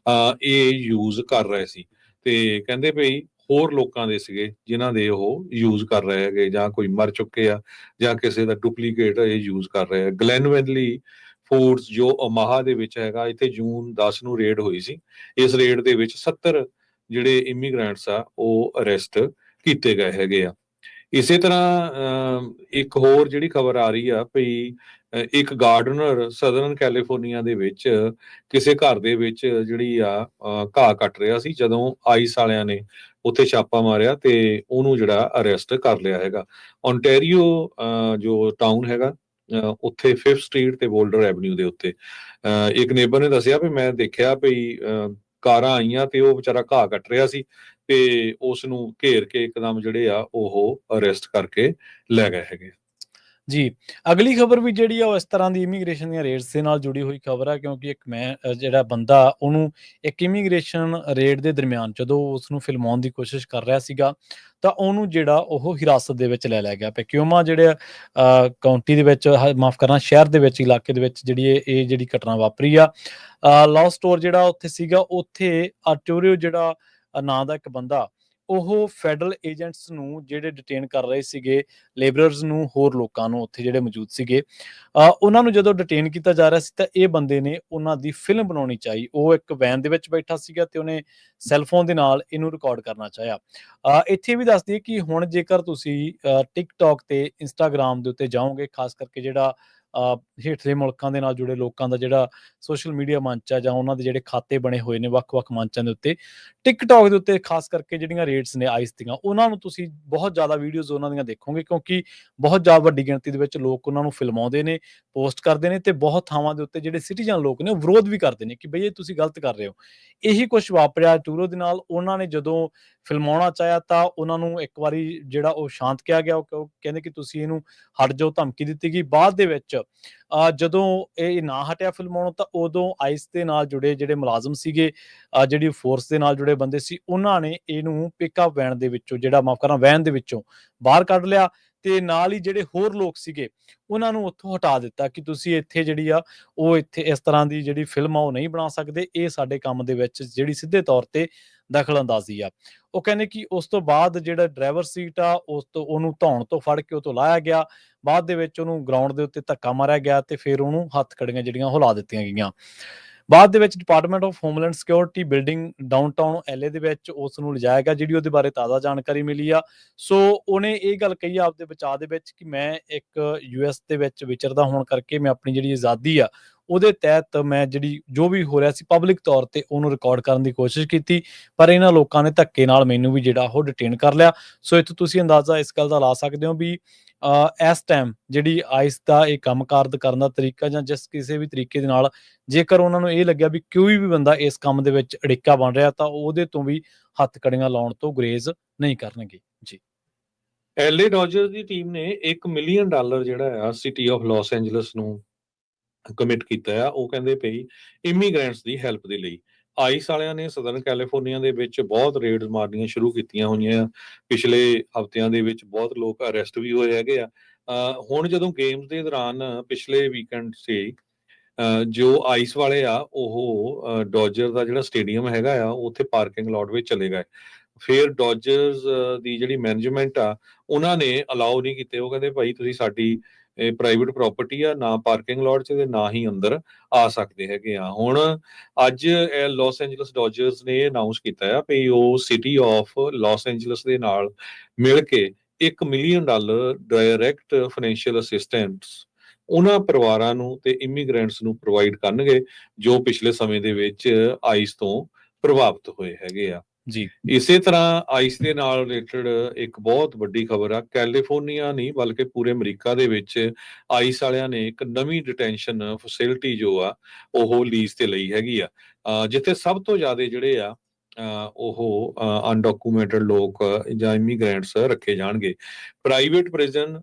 ਇਹ ਯੂਜ਼ ਕਰ ਰਹੇ ਸੀ। ਤੇ ਕਹਿੰਦੇ ਭਈ ਹੋਰ ਲੋਕਾਂ ਦੇ ਸੀਗੇ ਜਿਨ੍ਹਾਂ ਦੇ ਉਹ ਯੂਜ਼ ਕਰ ਰਹੇ ਹੈਗੇ, ਜਾਂ ਕੋਈ ਮਰ ਚੁੱਕੇ ਆ ਜਾਂ ਕਿਸੇ ਦਾ ਡੁਪਲੀਕੇਟ ਇਹ ਯੂਜ਼ ਕਰ ਰਹੇ ਆ। ਗਲੈਨ ਵੈਲੀ ਫੂਡਸ ਜੋ ਓਮਾਹਾ ਦੇ ਵਿੱਚ ਹੈਗਾ, ਇੱਥੇ ਜੂਨ 10 ਨੂੰ ਰੇਡ ਹੋਈ ਸੀ। ਇਸ ਰੇਡ ਦੇ ਵਿੱਚ 70 ਜਿਹੜੇ ਇਮੀਗ੍ਰੈਂਟਸ ਆ ਉਹ ਅਰੈਸਟ ਕੀਤੇ ਗਏ ਹੈਗੇ ਆ। ਇਸੇ ਤਰ੍ਹਾਂ ਇੱਕ ਹੋਰ ਜਿਹੜੀ ਖਬਰ ਆ ਰਹੀ ਆ ਭਈ ਇੱਕ ਗਾਰਡਨਰ ਸਦਰਨ ਕੈਲੀਫੋਰਨੀਆ ਦੇ ਵਿੱਚ ਕਿਸੇ ਘਰ ਦੇ ਵਿੱਚ ਜਿਹੜੀ ਆ ਘਾਹ ਕੱਟ ਰਿਹਾ ਸੀ, ਜਦੋਂ ਆਈਸ ਵਾਲਿਆਂ ਨੇ ਉੱਥੇ ਛਾਪਾ ਮਾਰਿਆ ਤੇ ਉਹਨੂੰ ਜਿਹੜਾ ਅਰੈਸਟ ਕਰ ਲਿਆ ਹੈਗਾ। ਓਨਟਾਰੀਓ ਜੋ ਟਾਊਨ ਹੈਗਾ ਉੱਥੇ 5th ਸਟਰੀਟ ਤੇ ਬੋਲਡਰ ਐਵਨਿਊ ਦੇ ਉੱਤੇ ਇੱਕ ਨੇਬਰ ਨੇ ਦੱਸਿਆ ਵੀ ਮੈਂ ਦੇਖਿਆ ਭਈ ਕਾਰਾਂ ਆਈਆਂ ਤੇ ਉਹ ਵਿਚਾਰਾ ਘਾਹ ਕੱਟ ਰਿਹਾ ਸੀ ਤੇ ਉਸ ਨੂੰ ਘੇਰ ਕੇ ਇੱਕਦਮ ਜਿਹੜੇ ਆ ਉਹ ਅਰੈਸਟ ਕਰਕੇ ਲੈ ਗਏ ਹੈਗੇ। ਜੀ, ਅਗਲੀ ਖਬਰ ਵੀ ਜਿਹੜੀ ਆ ਉਹ ਇਸ ਤਰ੍ਹਾਂ ਦੀ ਇਮੀਗ੍ਰੇਸ਼ਨ ਦੀਆਂ ਰੇਡਸ ਦੇ ਨਾਲ ਜੁੜੀ ਹੋਈ ਖਬਰ ਆ, ਕਿਉਂਕਿ ਇੱਕ ਜਿਹੜਾ ਬੰਦਾ ਉਹਨੂੰ ਇੱਕ ਇਮੀਗ੍ਰੇਸ਼ਨ ਰੇਡ ਦੇ ਦਰਮਿਆਨ ਜਦੋਂ ਉਸ ਨੂੰ ਫਿਲਮਾਉਣ ਦੀ ਕੋਸ਼ਿਸ਼ ਕਰ ਰਿਹਾ ਸੀਗਾ, ਤਾਂ ਉਹਨੂੰ ਜਿਹੜਾ ਉਹ ਹਿਰਾਸਤ ਦੇ ਵਿੱਚ ਲੈ ਲਿਆ ਗਿਆ। ਪੈਕਿਊਮਾ ਜਿਹੜੇ ਕਾਉਂਟੀ ਦੇ ਵਿੱਚ, ਮਾਫ ਕਰਨਾ ਸ਼ਹਿਰ ਦੇ ਵਿੱਚ, ਇਲਾਕੇ ਦੇ ਵਿੱਚ ਜਿਹੜੀ ਇਹ ਜਿਹੜੀ ਘਟਨਾ ਵਾਪਰੀ ਆ। ਲਾਅ ਸਟੋਰ ਜਿਹੜਾ ਉੱਥੇ ਸੀਗਾ, ਉੱਥੇ ਆਰਟੂਰੀਓ ਜਿਹੜਾ ਨਾਂ ਦਾ ਇੱਕ ਬੰਦਾ, ਉਹ ਫੈਡਰਲ ਏਜੰਟਸ ਨੂੰ ਜਿਹੜੇ ਡਿਟੇਨ ਕਰ ਰਹੇ ਸੀਗੇ, ਲੇਬਰਰਸ ਨੂੰ, ਹੋਰ ਲੋਕਾਂ ਨੂੰ ਉੱਥੇ ਜਿਹੜੇ ਮੌਜੂਦ ਸੀਗੇ, ਉਹਨਾਂ ਨੂੰ ਜਦੋਂ ਡਿਟੇਨ ਕੀਤਾ ਜਾ ਰਿਹਾ ਸੀ ਤਾਂ ਇਹ ਬੰਦੇ ਨੇ ਉਹਨਾਂ ਦੀ ਫਿਲਮ ਬਣਾਉਣੀ ਚਾਹੀ। ਉਹ ਇੱਕ ਵੈਨ ਦੇ ਵਿੱਚ ਬੈਠਾ ਸੀਗਾ ਤੇ ਉਹਨੇ ਸੈੱਲਫੋਨ ਦੇ ਨਾਲ ਇਹਨੂੰ ਰਿਕਾਰਡ ਕਰਨਾ ਚਾਹਿਆ। ਇੱਥੇ ਵੀ ਦੱਸ ਦਈਏ ਕਿ ਹੁਣ ਜੇਕਰ ਤੁਸੀਂ ਟਿਕਟੌਕ ਤੇ ਇੰਸਟਾਗ੍ਰਾਮ ਦੇ ਉੱਤੇ ਜਾਓਗੇ, ਖਾਸ ਕਰਕੇ ਜਿਹੜਾ ਹੇਠਲੇ ਮੁਲਕਾਂ ਦੇ ਨਾਲ ਜੁੜੇ ਲੋਕਾਂ ਦਾ ਜਿਹੜਾ ਸੋਸ਼ਲ ਮੀਡੀਆ ਮੰਚ ਆ, ਜਾਂ ਉਹਨਾਂ ਦੇ ਜਿਹੜੇ ਖਾਤੇ ਬਣੇ ਹੋਏ ਨੇ ਵੱਖ-ਵੱਖ ਮੰਚਾਂ ਦੇ ਉੱਤੇ, ਟਿਕਟੌਕ ਦੇ ਉੱਤੇ ਖਾਸ ਕਰਕੇ ਜਿਹੜੀਆਂ ਰੇਡਸ ਨੇ ਆਈਸ ਦੀਆਂ, ਉਹਨਾਂ ਨੂੰ ਤੁਸੀਂ ਬਹੁਤ ਜ਼ਿਆਦਾ ਵੀਡੀਓਜ਼ ਉਹਨਾਂ ਦੀਆਂ ਦੇਖੋਗੇ, ਕਿਉਂਕਿ ਬਹੁਤ ਜ਼ਿਆਦਾ ਵੱਡੀ ਗਿਣਤੀ ਦੇ ਵਿੱਚ ਲੋਕ ਉਹਨਾਂ ਨੂੰ ਫਿਲਮਾਉਂਦੇ ਨੇ, ਪੋਸਟ ਕਰਦੇ ਨੇ, ਤੇ ਬਹੁਤ ਥਾਵਾਂ ਦੇ ਉੱਤੇ ਜਿਹੜੇ ਸਿਟੀਜ਼ਨ ਲੋਕ ਨੇ ਉਹ ਵਿਰੋਧ ਵੀ ਕਰਦੇ ਨੇ ਕਿ ਬਈ ਇਹ ਤੁਸੀਂ ਗਲਤ ਕਰ ਰਹੇ ਹੋ। ਇਹੀ ਕੁਛ ਵਾਪਰਿਆ ਆਰਟੂਰੋ ਦੇ ਨਾਲ। ਉਹਨਾਂ ਨੇ ਜਦੋਂ ਫਿਲਮਾਉਣਾ ਚਾਹਿਆ ਤਾਂ ਉਹਨਾਂ ਨੂੰ ਇੱਕ ਵਾਰੀ ਜਿਹੜਾ ਉਹ ਸ਼ਾਂਤ ਕਿਹਾ ਗਿਆ। ਉਹ ਕਹਿੰਦੇ ਕਿ ਤੁਸੀਂ ਇਹਨੂੰ ਹਟ ਜਾਓ, ਧਮਕੀ ਦਿੱਤੀ ਗਈ। ਬਾਅਦ ਦੇ ਵਿੱਚ ਜਦੋਂ ਇਹ ਨਾ ਹਟਿਆ ਫਿਲਮਾਉਣੋਂ, ਤਾਂ ਉਦੋਂ ਆਈਸ ਦੇ ਨਾਲ ਜੁੜੇ ਜਿਹੜੇ ਮੁਲਾਜ਼ਮ ਸੀਗੇ, ਜਿਹੜੀ ਫੋਰਸ ਦੇ ਨਾਲ ਜੁੜੇ ਬੰਦੇ ਸੀ, ਉਹਨਾਂ ਨੇ ਇਹਨੂੰ ਪਿਕਅਪ ਵੈਨ ਦੇ ਵਿੱਚੋਂ, ਜਿਹੜਾ ਮਾਫ ਕਰਨਾ ਵੈਨ ਦੇ ਵਿੱਚੋਂ ਬਾਹਰ ਕੱਢ ਲਿਆ, ਤੇ ਨਾਲ ਹੀ ਜਿਹੜੇ ਹੋਰ ਲੋਕ ਸੀਗੇ ਉਹਨਾਂ ਨੂੰ ਉੱਥੋਂ ਹਟਾ ਦਿੱਤਾ ਕਿ ਤੁਸੀਂ ਇੱਥੇ ਜਿਹੜੀ ਆ ਉਹ ਇੱਥੇ ਇਸ ਤਰ੍ਹਾਂ ਦੀ ਜਿਹੜੀ ਫਿਲਮ ਆ ਉਹ ਨਹੀਂ ਬਣਾ ਸਕਦੇ, ਇਹ ਸਾਡੇ ਕੰਮ ਦੇ ਵਿੱਚ ਜਿਹੜੀ ਸਿੱਧੇ ਤੌਰ ਤੇ ਦਖਲ ਅੰਦਾਜ਼ੀ ਆ। ਉਹ ਕਹਿੰਦੇ ਕਿ ਉਸ ਤੋਂ ਬਾਅਦ ਜਿਹੜਾ ਡਰਾਈਵਰ ਸੀਟ ਆ ਉਸ ਤੋਂ ਉਹਨੂੰ ਧੌਣ ਤੋਂ ਫੜ ਕੇ ਉਹ ਤੋਂ ਲਾਇਆ ਗਿਆ। ਬਾਅਦ ਦੇ ਵਿੱਚ ਉਹਨੂੰ ਗਰਾਊਂਡ ਦੇ ਉੱਤੇ ਧੱਕਾ ਮਾਰਿਆ ਗਿਆ ਤੇ ਫਿਰ ਉਹਨੂੰ ਹੱਥ ਕੜੀਆਂ ਜਿਹੜੀਆਂ ਉਹ ਲਾ ਦਿੱਤੀਆਂ ਗਈਆਂ। ਬਾਅਦ ਦੇ ਵਿੱਚ department of homeland security building downtown LA ਦੇ ਵਿੱਚ ਉਸ ਨੂੰ ਲਿਜਾਇਆ ਗਿਆ, ਜਿਹੜੀ ਉਹਦੇ ਬਾਰੇ ਤਾਜ਼ਾ ਜਾਣਕਾਰੀ ਮਿਲੀ ਆ। ਸੋ ਉਹਨੇ ਇਹ ਗੱਲ ਕਹੀ ਆ ਆਪਦੇ ਬਚਾਅ ਦੇ ਵਿੱਚ ਕਿ ਮੈਂ ਇੱਕ ਯੂਐਸ ਦੇ ਵਿੱਚ ਵਿਚਰਦਾ ਹੋਣ ਕਰਕੇ ਮੈਂ ਆਪਣੀ ਜਿਹੜੀ ਆਜ਼ਾਦੀ ਆ ਉਹਦੇ ਤਹਿਤ ਮੈਂ ਜਿਹੜੀ ਜੋ ਵੀ ਹੋ ਰਿਹਾ ਸੀ ਪਬਲਿਕ ਤੌਰ ਤੇ ਉਹਨੂੰ ਰਿਕਾਰਡ ਕਰਨ ਦੀ ਕੋਸ਼ਿਸ਼ ਕੀਤੀ, ਪਰ ਇਹਨਾਂ ਲੋਕਾਂ ਨੇ ਧੱਕੇ ਨਾਲ ਮੈਨੂੰ ਵੀ ਜਿਹੜਾ ਉਹ ਡਿਟੇਨ ਕਰ ਲਿਆ। ਸੋ ਇੱਥੋਂ ਤੁਸੀਂ ਅੰਦਾਜ਼ਾ ਇਸ ਗੱਲ ਦਾ ਲਾ ਸਕਦੇ ਹੋ ਵੀ ਇਸ ਟਾਈਮ ਜਿਹੜੀ ਆਈਸ ਦਾ ਇਹ ਕੰਮਕਾਰ ਕਰਨ ਦਾ ਤਰੀਕਾ, ਜਾਂ ਜਿਸ ਕਿਸੇ ਵੀ ਤਰੀਕੇ ਦੇ ਨਾਲ ਜੇਕਰ ਉਹਨਾਂ ਨੂੰ ਇਹ ਲੱਗਿਆ ਵੀ ਕੋਈ ਵੀ ਬੰਦਾ ਇਸ ਕੰਮ ਦੇ ਵਿੱਚ ਅੜਿੱਕਾ ਬਣ ਰਿਹਾ, ਤਾਂ ਉਹਦੇ ਤੋਂ ਵੀ ਹੱਥ ਕੜੀਆਂ ਲਾਉਣ ਤੋਂ ਗੁਰੇਜ਼ ਨਹੀਂ ਕਰਨਗੇ ਜੀ। ਐਲਏ ਡੋਜਰਸ ਦੀ ਟੀਮ ਨੇ $1 ਮਿਲੀਅਨ ਜਿਹੜਾ ਆ ਸਿਟੀ ਆਫ ਲਾਸ ਐਂਜਲਸ ਨੂੰ ਕਮਿਟ ਕੀਤਾ ਆ। ਉਹ ਕਹਿੰਦੇ ਪਈ ਇਮੀਗ੍ਰੈਂਟਸ ਦੀ ਹੈਲਪ ਦੇ ਲਈ। ਆਈਸ ਵਾਲਿਆਂ ਨੇ ਸਦਰਨ ਕੈਲੀਫੋਰਨੀਆ ਦੇ ਵਿੱਚ ਬਹੁਤ ਰੇਡਸ ਮਾਰਨੀਆਂ ਸ਼ੁਰੂ ਕੀਤੀਆਂ ਹੋਈਆਂ ਆ। ਪਿਛਲੇ ਹਫ਼ਤਿਆਂ ਦੇ ਵਿੱਚ ਬਹੁਤ ਲੋਕ ਅਰੈਸਟ ਵੀ ਹੋਏ ਹੈਗੇ ਆ। ਹੁਣ ਜਦੋਂ ਗੇਮਸ ਦੇ ਦੌਰਾਨ ਪਿਛਲੇ ਵੀਕਐਂਡ ਸੀ ਜੋ ਆਈਸ ਵਾਲੇ ਆ ਉਹ ਡੋਜਰ ਦਾ ਜਿਹੜਾ ਸਟੇਡੀਅਮ ਹੈਗਾ ਆ ਉੱਥੇ ਪਾਰਕਿੰਗ ਲੋਟ ਵਿੱਚ ਚਲੇ ਗਏ। ਫਿਰ ਡੋਜਰਸ ਦੀ ਜਿਹੜੀ ਮੈਨੇਜਮੈਂਟ ਆ ਉਹਨਾਂ ਨੇ ਅਲਾਉ ਨਹੀਂ ਕੀਤੇ। ਉਹ ਕਹਿੰਦੇ ਭਾਈ ਤੁਸੀਂ ਸਾਡੀ ਪ੍ਰਾਈਵੇਟ ਪ੍ਰਾਪਰਟੀ ਆ, ਨਾ ਪਾਰਕਿੰਗ ਲੋਟ 'ਚ ਤੇ ਨਾ ਹੀ ਅੰਦਰ ਆ ਸਕਦੇ ਹੈਗੇ ਆ। ਹੁਣ ਅੱਜ ਲਾਸ ਐਂਜਲਸ ਡੋਜਰਸ ਨੇ ਅਨਾਉਂਸ ਕੀਤਾ ਆ ਵੀ ਉਹ ਸਿਟੀ ਆਫ ਲਾਸ ਐਂਜਲਸ ਦੇ ਨਾਲ ਮਿਲ ਕੇ $1 ਮਿਲੀਅਨ ਡਾਇਰੈਕਟ ਫਾਈਨੈਂਸ਼ੀਅਲ ਅਸਿਸਟੈਂਸ ਉਹਨਾਂ ਪਰਿਵਾਰਾਂ ਨੂੰ ਤੇ ਇਮੀਗ੍ਰੈਂਟਸ ਨੂੰ ਪ੍ਰੋਵਾਈਡ ਕਰਨਗੇ ਜੋ ਪਿਛਲੇ ਸਮੇਂ ਦੇ ਵਿੱਚ ਆਈਸ ਤੋਂ ਪ੍ਰਭਾਵਿਤ ਹੋਏ ਹੈਗੇ ਆ। ਜੀ ਇਸੇ ਤਰ੍ਹਾਂ ਆਈਸ ਦੇ ਨਾਲ ਰਿਲੇਟਡ ਇੱਕ ਬਹੁਤ ਵੱਡੀ ਖਬਰ ਆ, ਕੈਲੀਫੋਰਨੀਆ ਨਹੀਂ ਬਲਕਿ ਪੂਰੇ ਅਮਰੀਕਾ ਦੇ ਵਿੱਚ ਆਈਸ ਵਾਲਿਆਂ ਨੇ ਇੱਕ ਨਵੀਂ ਡਿਟੈਂਸ਼ਨ ਫੈਸਿਲਿਟੀ ਜੋ ਆ ਉਹ ਲੀਜ਼ ਤੇ ਲਈ ਹੈਗੀ ਆ, ਜਿੱਥੇ ਸਭ ਤੋਂ ਜ਼ਿਆਦਾ ਜਿਹੜੇ ਆ ਉਹ ਅਨਡਾਕੂਮੈਂਟਡ ਲੋਕ ਜਾਂ ਇਮੀਗ੍ਰੈਂਟਸ ਰੱਖੇ ਜਾਣਗੇ। ਪ੍ਰਾਈਵੇਟ ਪ੍ਰਿਜ਼ਨ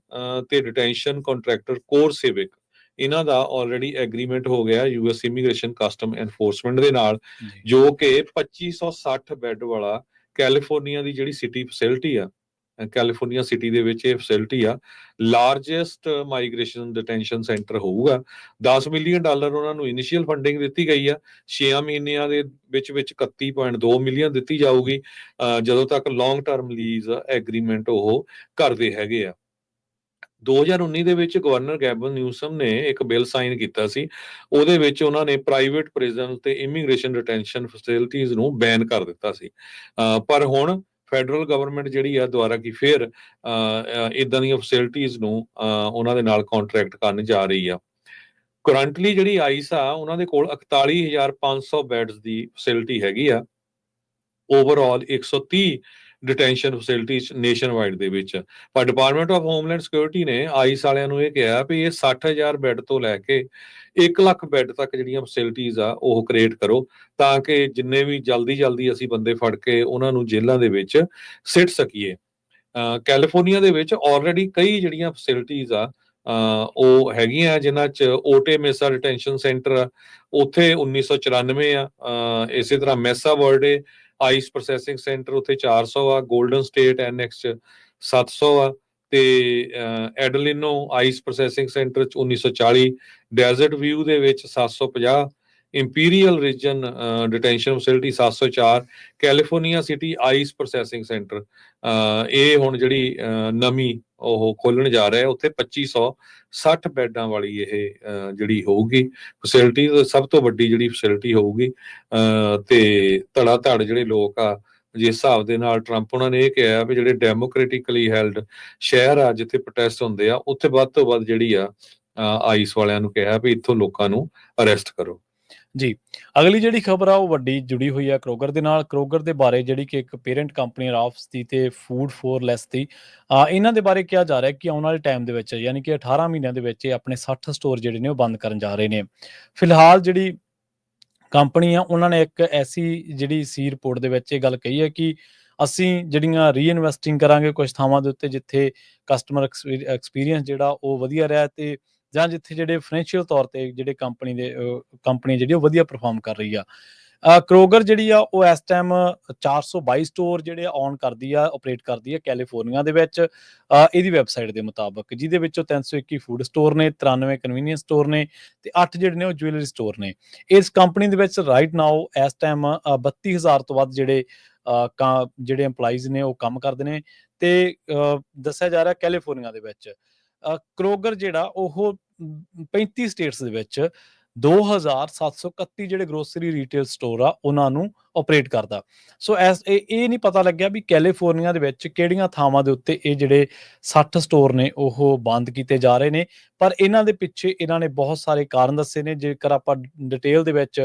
ਤੇ ਡਿਟੈਂਸ਼ਨ ਕੰਟਰੈਕਟਰ ਕੋਰ ਸਿਵਿਕ ਇਹਨਾਂ ਦਾ ਆਲਰੇਡੀ ਐਗਰੀਮੈਂਟ ਹੋ ਗਿਆ ਯੂਐਸ ਇਮੀਗ੍ਰੇਸ਼ਨ ਕਸਟਮ ਐਨਫੋਰਸਮੈਂਟ ਦੇ ਨਾਲ, ਜੋ ਕਿ 2560 ਬੈੱਡ ਵਾਲਾ ਕੈਲੀਫੋਰਨੀਆ ਦੀ ਜਿਹੜੀ ਸਿਟੀ ਫੈਸਿਲਿਟੀ ਆ, ਕੈਲੀਫੋਰਨੀਆ ਸਿਟੀ ਦੇ ਵਿੱਚ ਇਹ ਫੈਸਿਲਿਟੀ ਆ, ਲਾਰਜੈਸਟ ਮਾਈਗ੍ਰੇਸ਼ਨ ਡਿਟੈਂਸ਼ਨ ਸੈਂਟਰ ਹੋਊਗਾ। $10 ਮਿਲੀਅਨ ਉਹਨਾਂ ਨੂੰ ਇਨੀਸ਼ੀਅਲ ਫੰਡਿੰਗ ਦਿੱਤੀ ਗਈ ਆ। 6 ਮਹੀਨਿਆਂ ਦੇ ਵਿੱਚ 31.2 ਮਿਲੀਅਨ ਦਿੱਤੀ ਜਾਊਗੀ ਜਦੋਂ ਤੱਕ ਲੌਂਗ ਟਰਮ ਲੀਜ਼ ਐਗਰੀਮੈਂਟ ਉਹ ਕਰਦੇ ਹੈਗੇ ਆ। 2019 ਦੇ ਵਿੱਚ ਗਵਰਨਰ ਗੈਬਨ ਨਿਊਸਮ ਨੇ ਇੱਕ ਬਿੱਲ ਸਾਈਨ ਕੀਤਾ ਸੀ, ਉਹਦੇ ਵਿੱਚ ਉਹਨਾਂ ਨੇ ਪ੍ਰਾਈਵੇਟ ਪ੍ਰਿਜ਼ਨ ਤੇ ਇਮੀਗ੍ਰੇਸ਼ਨ ਡਿਟੈਂਸ਼ਨ ਫੈਸਿਲਿਟੀਜ਼ ਨੂੰ ਬੈਨ ਕਰ ਦਿੱਤਾ ਸੀ। ਪਰ ਹੁਣ ਫੈਡਰਲ ਗਵਰਨਮੈਂਟ ਜਿਹੜੀ ਆ ਦੁਆਰਾ ਕੀ ਫਿਰ ਇਦਾਂ ਦੀਆਂ ਫੈਸਿਲਿਟੀਜ਼ ਨੂੰ ਉਹਨਾਂ ਦੇ ਨਾਲ ਕੰਟਰੈਕਟ ਕਰਨ ਜਾ ਰਹੀ ਆ। ਕਰੰਟਲੀ ਜਿਹੜੀ ਆਈਸ ਆ ਉਹਨਾਂ ਦੇ ਕੋਲ 41,500 ਬੈਡਸ ਦੀ ਫੈਸਿਲਿਟੀ ਹੈਗੀ ਆ। Overall 130 detention facilities nation wide ਦੇ ਵਿੱਚ। ਪਰ ਡਿਪਾਰਟਮੈਂਟ ਆਫ ਹੋਮਲੈਂਡ ਸਿਕਿਉਰਿਟੀ ਨੇ ਆਈਸ ਵਾਲਿਆਂ ਨੂੰ ਇਹ ਕਿਹਾ ਵੀ ਇਹ 60,000 ਬੈੱਡ ਤੋਂ ਲੈ ਕੇ 1 ਲੱਖ ਬੈੱਡ ਤੱਕ ਜਿਹੜੀਆਂ ਫੈਸਿਲਿਟੀਜ਼ ਆ ਉਹ ਕ੍ਰੀਏਟ ਕਰੋ, ਤਾਂ ਕਿ ਜਿੰਨੇ ਵੀ ਜਲਦੀ ਅਸੀਂ ਬੰਦੇ ਫੜ ਕੇ ਉਹਨਾਂ ਨੂੰ ਜੇਲ੍ਹਾਂ ਦੇ ਵਿੱਚ ਸਿੱਟ ਸਕੀਏ। ਕੈਲੀਫੋਰਨੀਆ ਦੇ ਵਿੱਚ ਆਲਰੇਡੀ ਕਈ ਜਿਹੜੀਆਂ ਫੈਸਿਲਿਟੀਜ਼ ਆ ਉਹ ਹੈਗੀਆਂ ਜਿਨ੍ਹਾਂ 'ਚ ਓਟੇ ਮੈਸਾ ਡਿਟੈਂਸ਼ਨ ਸੈਂਟਰ ਆ, ਉੱਥੇ 1994 ਆ। ਇਸੇ ਤਰ੍ਹਾਂ ਮੈਸਾ ਵਰਡੇ ਆਈਸ ਪ੍ਰੋਸੈਸਿੰਗ ਸੈਂਟਰ ਉੱਥੇ 400 ਆ, ਗੋਲਡਨ ਸਟੇਟ ਐਨਐਕਸ 'ਚ 700 ਆ, ਤੇ ਐਡਲਿਨੋ ਆਈਸ ਪ੍ਰੋਸੈਸਿੰਗ ਸੈਂਟਰ 'ਚ 1940, ਡੈਜ਼ਰਟ ਵਿਊ ਦੇ ਵਿੱਚ 750, Imperial region detention facility 704, California City ICE processing centre ਇਹ ਹੁਣ ਜਿਹੜੀ ਨਵੀਂ ਉਹ ਖੋਲਣ ਜਾ ਰਿਹਾ ਉੱਥੇ 2560 ਬੈੱਡਾਂ ਵਾਲੀ ਇਹ ਜਿਹੜੀ ਹੋਊਗੀ ਫੈਸਿਲਿਟੀ, ਸਭ ਤੋਂ ਵੱਡੀ ਜਿਹੜੀ ਫੈਸਿਲਿਟੀ ਹੋਊਗੀ। ਤੇ ਧੜਾ ਧੜ ਜਿਹੜੇ ਲੋਕ ਆ, ਜਿਸ ਹਿਸਾਬ ਦੇ ਨਾਲ ਟਰੰਪ ਉਹਨਾਂ ਨੇ ਇਹ ਕਿਹਾ ਵੀ ਜਿਹੜੇ ਡੈਮੋਕ੍ਰੈਟਿਕਲੀ ਹੈਲਡ ਸ਼ਹਿਰ ਆ ਜਿੱਥੇ ਪ੍ਰੋਟੈਸਟ ਹੁੰਦੇ ਆ ਉੱਥੇ ਵੱਧ ਤੋਂ ਵੱਧ ਜਿਹੜੀ ਆ ਆਈਸ ਵਾਲਿਆਂ ਨੂੰ ਕਿਹਾ ਵੀ ਇੱਥੋਂ ਲੋਕਾਂ ਨੂੰ ਅਰੈਸਟ ਕਰੋ। ਜੀ ਅਗਲੀ ਜਿਹੜੀ ਖਬਰ ਆ ਉਹ ਵੱਡੀ ਜੁੜੀ ਹੋਈ ਆ ਕਰੋਗਰ ਦੇ ਨਾਲ। ਕਰੋਗਰ ਦੇ ਬਾਰੇ ਜਿਹੜੀ ਕਿ ਇੱਕ ਪੇਰੈਂਟ ਕੰਪਨੀ ਰਾਫਸ ਦੀ ਤੇ ਫੂਡ ਫੋਰ ਲੈਸ ਦੀ, ਇਹਨਾਂ ਦੇ ਬਾਰੇ ਕਿਹਾ ਜਾ ਰਿਹਾ ਕਿ ਆਉਣ ਵਾਲੇ ਟਾਈਮ ਦੇ ਵਿੱਚ ਯਾਨੀ ਕਿ 18 ਮਹੀਨਿਆਂ ਦੇ ਵਿੱਚ ਇਹ ਆਪਣੇ 60 ਸਟੋਰ ਜਿਹੜੇ ਨੇ ਉਹ ਬੰਦ ਕਰਨ ਜਾ ਰਹੇ ਨੇ। ਫਿਲਹਾਲ ਜਿਹੜੀ ਕੰਪਨੀ ਆ ਉਹਨਾਂ ਨੇ ਇੱਕ ਐਸੀ ਜਿਹੜੀ ਸੀ ਰਿਪੋਰਟ ਦੇ ਵਿੱਚ ਇਹ ਗੱਲ ਕਹੀ ਹੈ ਕਿ ਅਸੀਂ ਜਿਹੜੀਆਂ ਰੀਇਨਵੈਸਟਿੰਗ ਕਰਾਂਗੇ ਕੁਝ ਥਾਵਾਂ ਦੇ ਉੱਤੇ ਜਿੱਥੇ ਕਸਟਮਰ ਐਕਸਪੀਰੀਅੰਸ ਜਿਹੜਾ ਉਹ ਵਧੀਆ ਰਿਹਾ, ਤੇ ਜਾਂ ਜਿੱਥੇ ਜਿਹੜੇ ਫਾਈਨੈਂਸ਼ੀਅਲ ਤੌਰ ਤੇ ਜਿਹੜੇ ਕੰਪਨੀ ਜਿਹੜੀ ਉਹ ਵਧੀਆ ਪਰਫਾਰਮ ਕਰ ਰਹੀ ਆ। ਕਰੋਗਰ ਜਿਹੜੀ ਆ ਉਹ ਇਸ ਟਾਈਮ 422 ਸਟੋਰ ਜਿਹੜੇ ਔਨ ਕਰਦੀ ਆ, ਆਪਰੇਟ ਕਰਦੀ ਆ ਕੈਲੀਫੋਰਨੀਆ ਦੇ ਵਿੱਚ, ਇਹਦੀ ਵੈਬਸਾਈਟ ਦੇ ਮੁਤਾਬਕ, ਜਿਹਦੇ ਵਿੱਚੋਂ 321 ਫੂਡ ਸਟੋਰ ਨੇ, 93 ਕਨਵੀਨੀਅੰਸ ਸਟੋਰ ਨੇ ਤੇ 8 ਜਿਹੜੇ ਨੇ ਉਹ ਜੁਐਲਰੀ ਸਟੋਰ ਨੇ। ਇਸ ਕੰਪਨੀ ਦੇ ਵਿੱਚ ਰਾਈਟ ਨਾਓ ਇਸ ਟਾਈਮ 32,000 ਤੋਂ ਵੱਧ ਜਿਹੜੇ EMPLOYEES ਨੇ ਉਹ ਕੰਮ ਕਰਦੇ ਨੇ, ਤੇ ਦੱਸਿਆ ਜਾ ਰਿਹਾ ਕੈਲੀਫੋਰਨੀਆ ਦੇ ਵਿੱਚ ਕਰੋਗਰ ਜਿਹੜਾ ਉਹ 35 ਸਟੇਟਸ ਦੇ ਵਿੱਚ 2,731 ਜਿਹੜੇ ਗਰੋਸਰੀ ਰੀਟੇਲ ਸਟੋਰ ਆ ਉਹਨਾਂ ਨੂੰ ਆਪਰੇਟ ਕਰਦਾ। ਸੋ ਇਹ ਨਹੀਂ ਪਤਾ ਲੱਗਿਆ ਵੀ ਕੈਲੀਫੋਰਨੀਆ ਦੇ ਵਿੱਚ ਕਿਹੜੀਆਂ ਥਾਵਾਂ ਦੇ ਉੱਤੇ ਇਹ ਜਿਹੜੇ 60 ਸਟੋਰ ਨੇ ਉਹ ਬੰਦ ਕੀਤੇ ਜਾ ਰਹੇ ਨੇ, ਪਰ ਇਹਨਾਂ ਦੇ ਪਿੱਛੇ ਇਹਨਾਂ ਨੇ ਬਹੁਤ ਸਾਰੇ ਕਾਰਨ ਦੱਸੇ ਨੇ। ਜੇਕਰ ਆਪਾਂ ਡਿਟੇਲ ਦੇ ਵਿੱਚ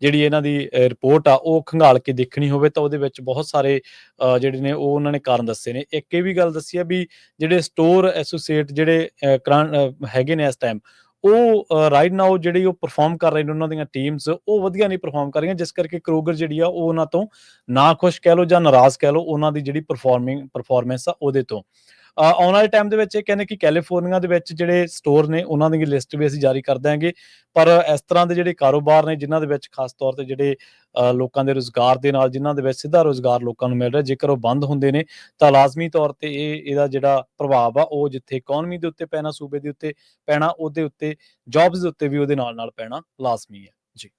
ਜਿਹੜੀ ਇਹਨਾਂ ਦੀ ਰਿਪੋਰਟ ਆ ਉਹ ਖੰਗਾਲ ਕੇ ਦੇਖਣੀ ਹੋਵੇ ਤਾਂ ਉਹਦੇ ਵਿੱਚ ਬਹੁਤ ਸਾਰੇ ਜਿਹੜੇ ਨੇ ਉਹ ਉਹਨਾਂ ਨੇ ਕਾਰਨ ਦੱਸੇ ਨੇ। ਇੱਕ ਇਹ ਵੀ ਗੱਲ ਦੱਸੀ ਆ ਵੀ ਜਿਹੜੇ ਸਟੋਰ ਐਸੋਸੀਏਟ ਜਿਹੜੇ ਹੈਗੇ ਨੇ ਇਸ ਟਾਈਮ ਉਹ ਰਾਈਟ ਨਾਓ ਜਿਹੜੀ ਉਹ ਪਰਫਾਰਮ ਕਰ ਰਹੇ ਨੇ, ਉਹਨਾਂ ਦੀਆਂ ਟੀਮਸ ਉਹ ਵਧੀਆ ਨਹੀਂ ਪਰਫਾਰਮ ਕਰ ਰਹੀਆਂ, ਜਿਸ ਕਰਕੇ ਕਰੋਗਰ ਜਿਹੜੀ ਆ ਉਹ ਉਹਨਾਂ ਤੋਂ ਨਾ ਖੁਸ਼ ਕਹਿ ਲਓ ਜਾਂ ਨਾਰਾਜ਼ ਕਹਿ ਲਓ ਉਹਨਾਂ ਦੀ ਜਿਹੜੀ ਪਰਫਾਰਮੈਂਸ ਆ ਉਹਦੇ ਤੋਂ। ਆਉਣ ਵਾਲੇ ਟਾਈਮ ਦੇ ਵਿੱਚ ਇਹ ਕਹਿੰਦੇ ਕਿ ਕੈਲੀਫੋਰਨੀਆ ਦੇ ਵਿੱਚ ਜਿਹੜੇ ਸਟੋਰ ਨੇ ਉਹਨਾਂ ਦੀ ਲਿਸਟ ਵੀ ਅਸੀਂ ਜਾਰੀ ਕਰ ਦਿਆਂਗੇ। ਪਰ ਇਸ ਤਰ੍ਹਾਂ ਦੇ ਜਿਹੜੇ ਕਾਰੋਬਾਰ ਨੇ ਜਿਨ੍ਹਾਂ ਦੇ ਵਿੱਚ ਖਾਸ ਤੌਰ ਤੇ ਜਿਹੜੇ ਲੋਕਾਂ ਦੇ ਰੁਜ਼ਗਾਰ ਦੇ ਨਾਲ ਜਿਨ੍ਹਾਂ ਦੇ ਵਿੱਚ ਸਿੱਧਾ ਰੁਜ਼ਗਾਰ ਲੋਕਾਂ ਨੂੰ ਮਿਲ ਰਿਹਾ, ਜੇਕਰ ਉਹ ਬੰਦ ਹੁੰਦੇ ਨੇ ਤਾਂ ਲਾਜ਼ਮੀ ਤੌਰ ਤੇ ਇਹਦਾ ਜਿਹੜਾ ਪ੍ਰਭਾਵ ਆ ਉਹ ਜਿੱਥੇ ਇਕੋਨਮੀ ਦੇ ਉੱਤੇ ਪੈਣਾ, ਸੂਬੇ ਦੇ ਉੱਤੇ ਪੈਣਾ, ਉਹਦੇ ਉੱਤੇ ਜੌਬਸ ਦੇ ਉੱਤੇ ਵੀ ਉਹਦੇ ਨਾਲ ਪੈਣਾ ਲਾਜ਼ਮੀ ਹੈ ਜੀ।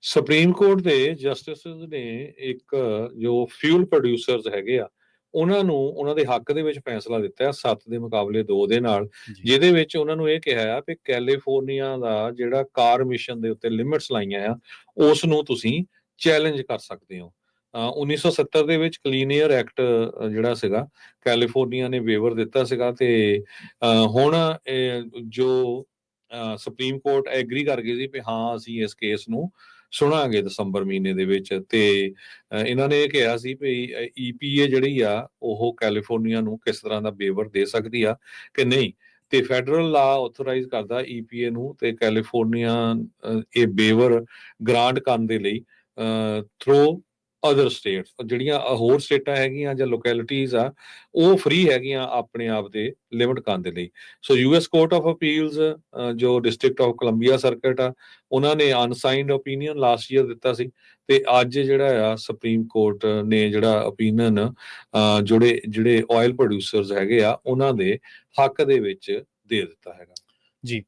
ਸੁਪਰੀਮ ਕੋਰਟ ਦੇ ਜਸਟਿਸਿਸ ਨੇ ਇੱਕ ਜੋ ਫਿਊਲ ਪ੍ਰੋਡਿਊਸਰਸ ਹੈਗੇ ਆ ਉਹਨਾਂ ਨੂੰ ਉਹਨਾਂ ਦੇ ਹੱਕ ਦੇ ਵਿੱਚ ਫੈਸਲਾ ਦਿੱਤਾ ਹੈ 7 ਦੇ ਮੁਕਾਬਲੇ 2 ਦੇ ਨਾਲ, ਜਿਹਦੇ ਵਿੱਚ ਉਹਨਾਂ ਨੂੰ ਇਹ ਕਿਹਾ ਆ ਕਿ ਕੈਲੀਫੋਰਨੀਆ ਦਾ ਜਿਹੜਾ ਕਾਰ ਮਿਸ਼ਨ ਦੇ ਉੱਤੇ ਲਿਮਿਟਸ ਲਾਈਆਂ ਆ ਉਸ ਨੂੰ ਤੁਸੀਂ ਚੈਲੰਜ ਕਰ ਸਕਦੇ ਹੋ। 1970 ਦੇ ਵਿੱਚ ਕਲੀਨ ਏਅਰ ਐਕਟ ਜਿਹੜਾ ਸੀਗਾ ਕੈਲੀਫੋਰਨੀਆ ਨੇ ਵੇਵਰ ਦਿੱਤਾ ਸੀਗਾ ਤੇ ਹੁਣ ਜੋ ਸੁਪਰੀਮ ਕੋਰਟ ਐਗਰੀ ਕਰ ਗਈ ਸੀ ਵੀ ਹਾਂ ਅਸੀਂ ਇਸ ਕੇਸ ਨੂੰ ਸੁਣਾਂਗੇ ਦਸੰਬਰ ਮਹੀਨੇ ਦੇ ਵਿੱਚ। ਤੇ ਇਹਨਾਂ ਨੇ ਇਹ ਕਿਹਾ ਸੀ ਵੀ EPA ਜਿਹੜੀ ਆ ਉਹ ਕੈਲੀਫੋਰਨੀਆ ਨੂੰ ਕਿਸ ਤਰ੍ਹਾਂ ਦਾ ਵੇਵਰ ਦੇ ਸਕਦੀ ਆ ਕਿ ਨਹੀਂ, ਤੇ ਫੈਡਰਲ ਲਾ ਆਥੋਰਾਈਜ਼ ਕਰਦਾ EPA ਨੂੰ ਤੇ ਕੈਲੀਫੋਰਨੀਆ ਇਹ ਵੇਵਰ ਗ੍ਰਾਂਟ ਕਰਨ ਦੇ ਲਈ ਥਰੂ ਅਦਰ ਸਟੇਟਸ, ਜਿਹੜੀਆਂ ਹੋਰ ਸਟੇਟਾਂ ਹੈਗੀਆਂ ਜਾਂ ਲੋਕੈਲਿਟੀਜ਼ ਆ ਉਹ ਫ੍ਰੀ ਹੈਗੀਆਂ ਆਪਣੇ ਆਪ ਦੇ ਲਿਮਿਟ ਕਰਨ ਦੇ ਲਈ। ਸੋ US ਕੋਰਟ ਆਫ ਅਪੀਲਸ ਜੋ ਡਿਸਟ੍ਰਿਕਟ ਆਫ ਕੋਲੰਬੀਆ ਸਰਕਟ ਆ ਉਹਨਾਂ ਨੇ ਅਨਸਾਈਨਡ ਓਪੀਨੀਅਨ ਲਾਸਟ ਈਅਰ ਦਿੱਤਾ ਸੀ ਤੇ ਅੱਜ ਜਿਹੜਾ ਆ ਸੁਪਰੀਮ ਕੋਰਟ ਨੇ ਜਿਹੜਾ ਓਪੀਨੀਅਨ ਜਿਹੜੇ ਆਇਲ ਪ੍ਰੋਡਿਊਸਰਸ ਹੈਗੇ ਆ ਉਹਨਾਂ ਦੇ ਹੱਕ ਦੇ ਵਿੱਚ ਦੇ ਦਿੱਤਾ ਹੈਗਾ ਜੀ।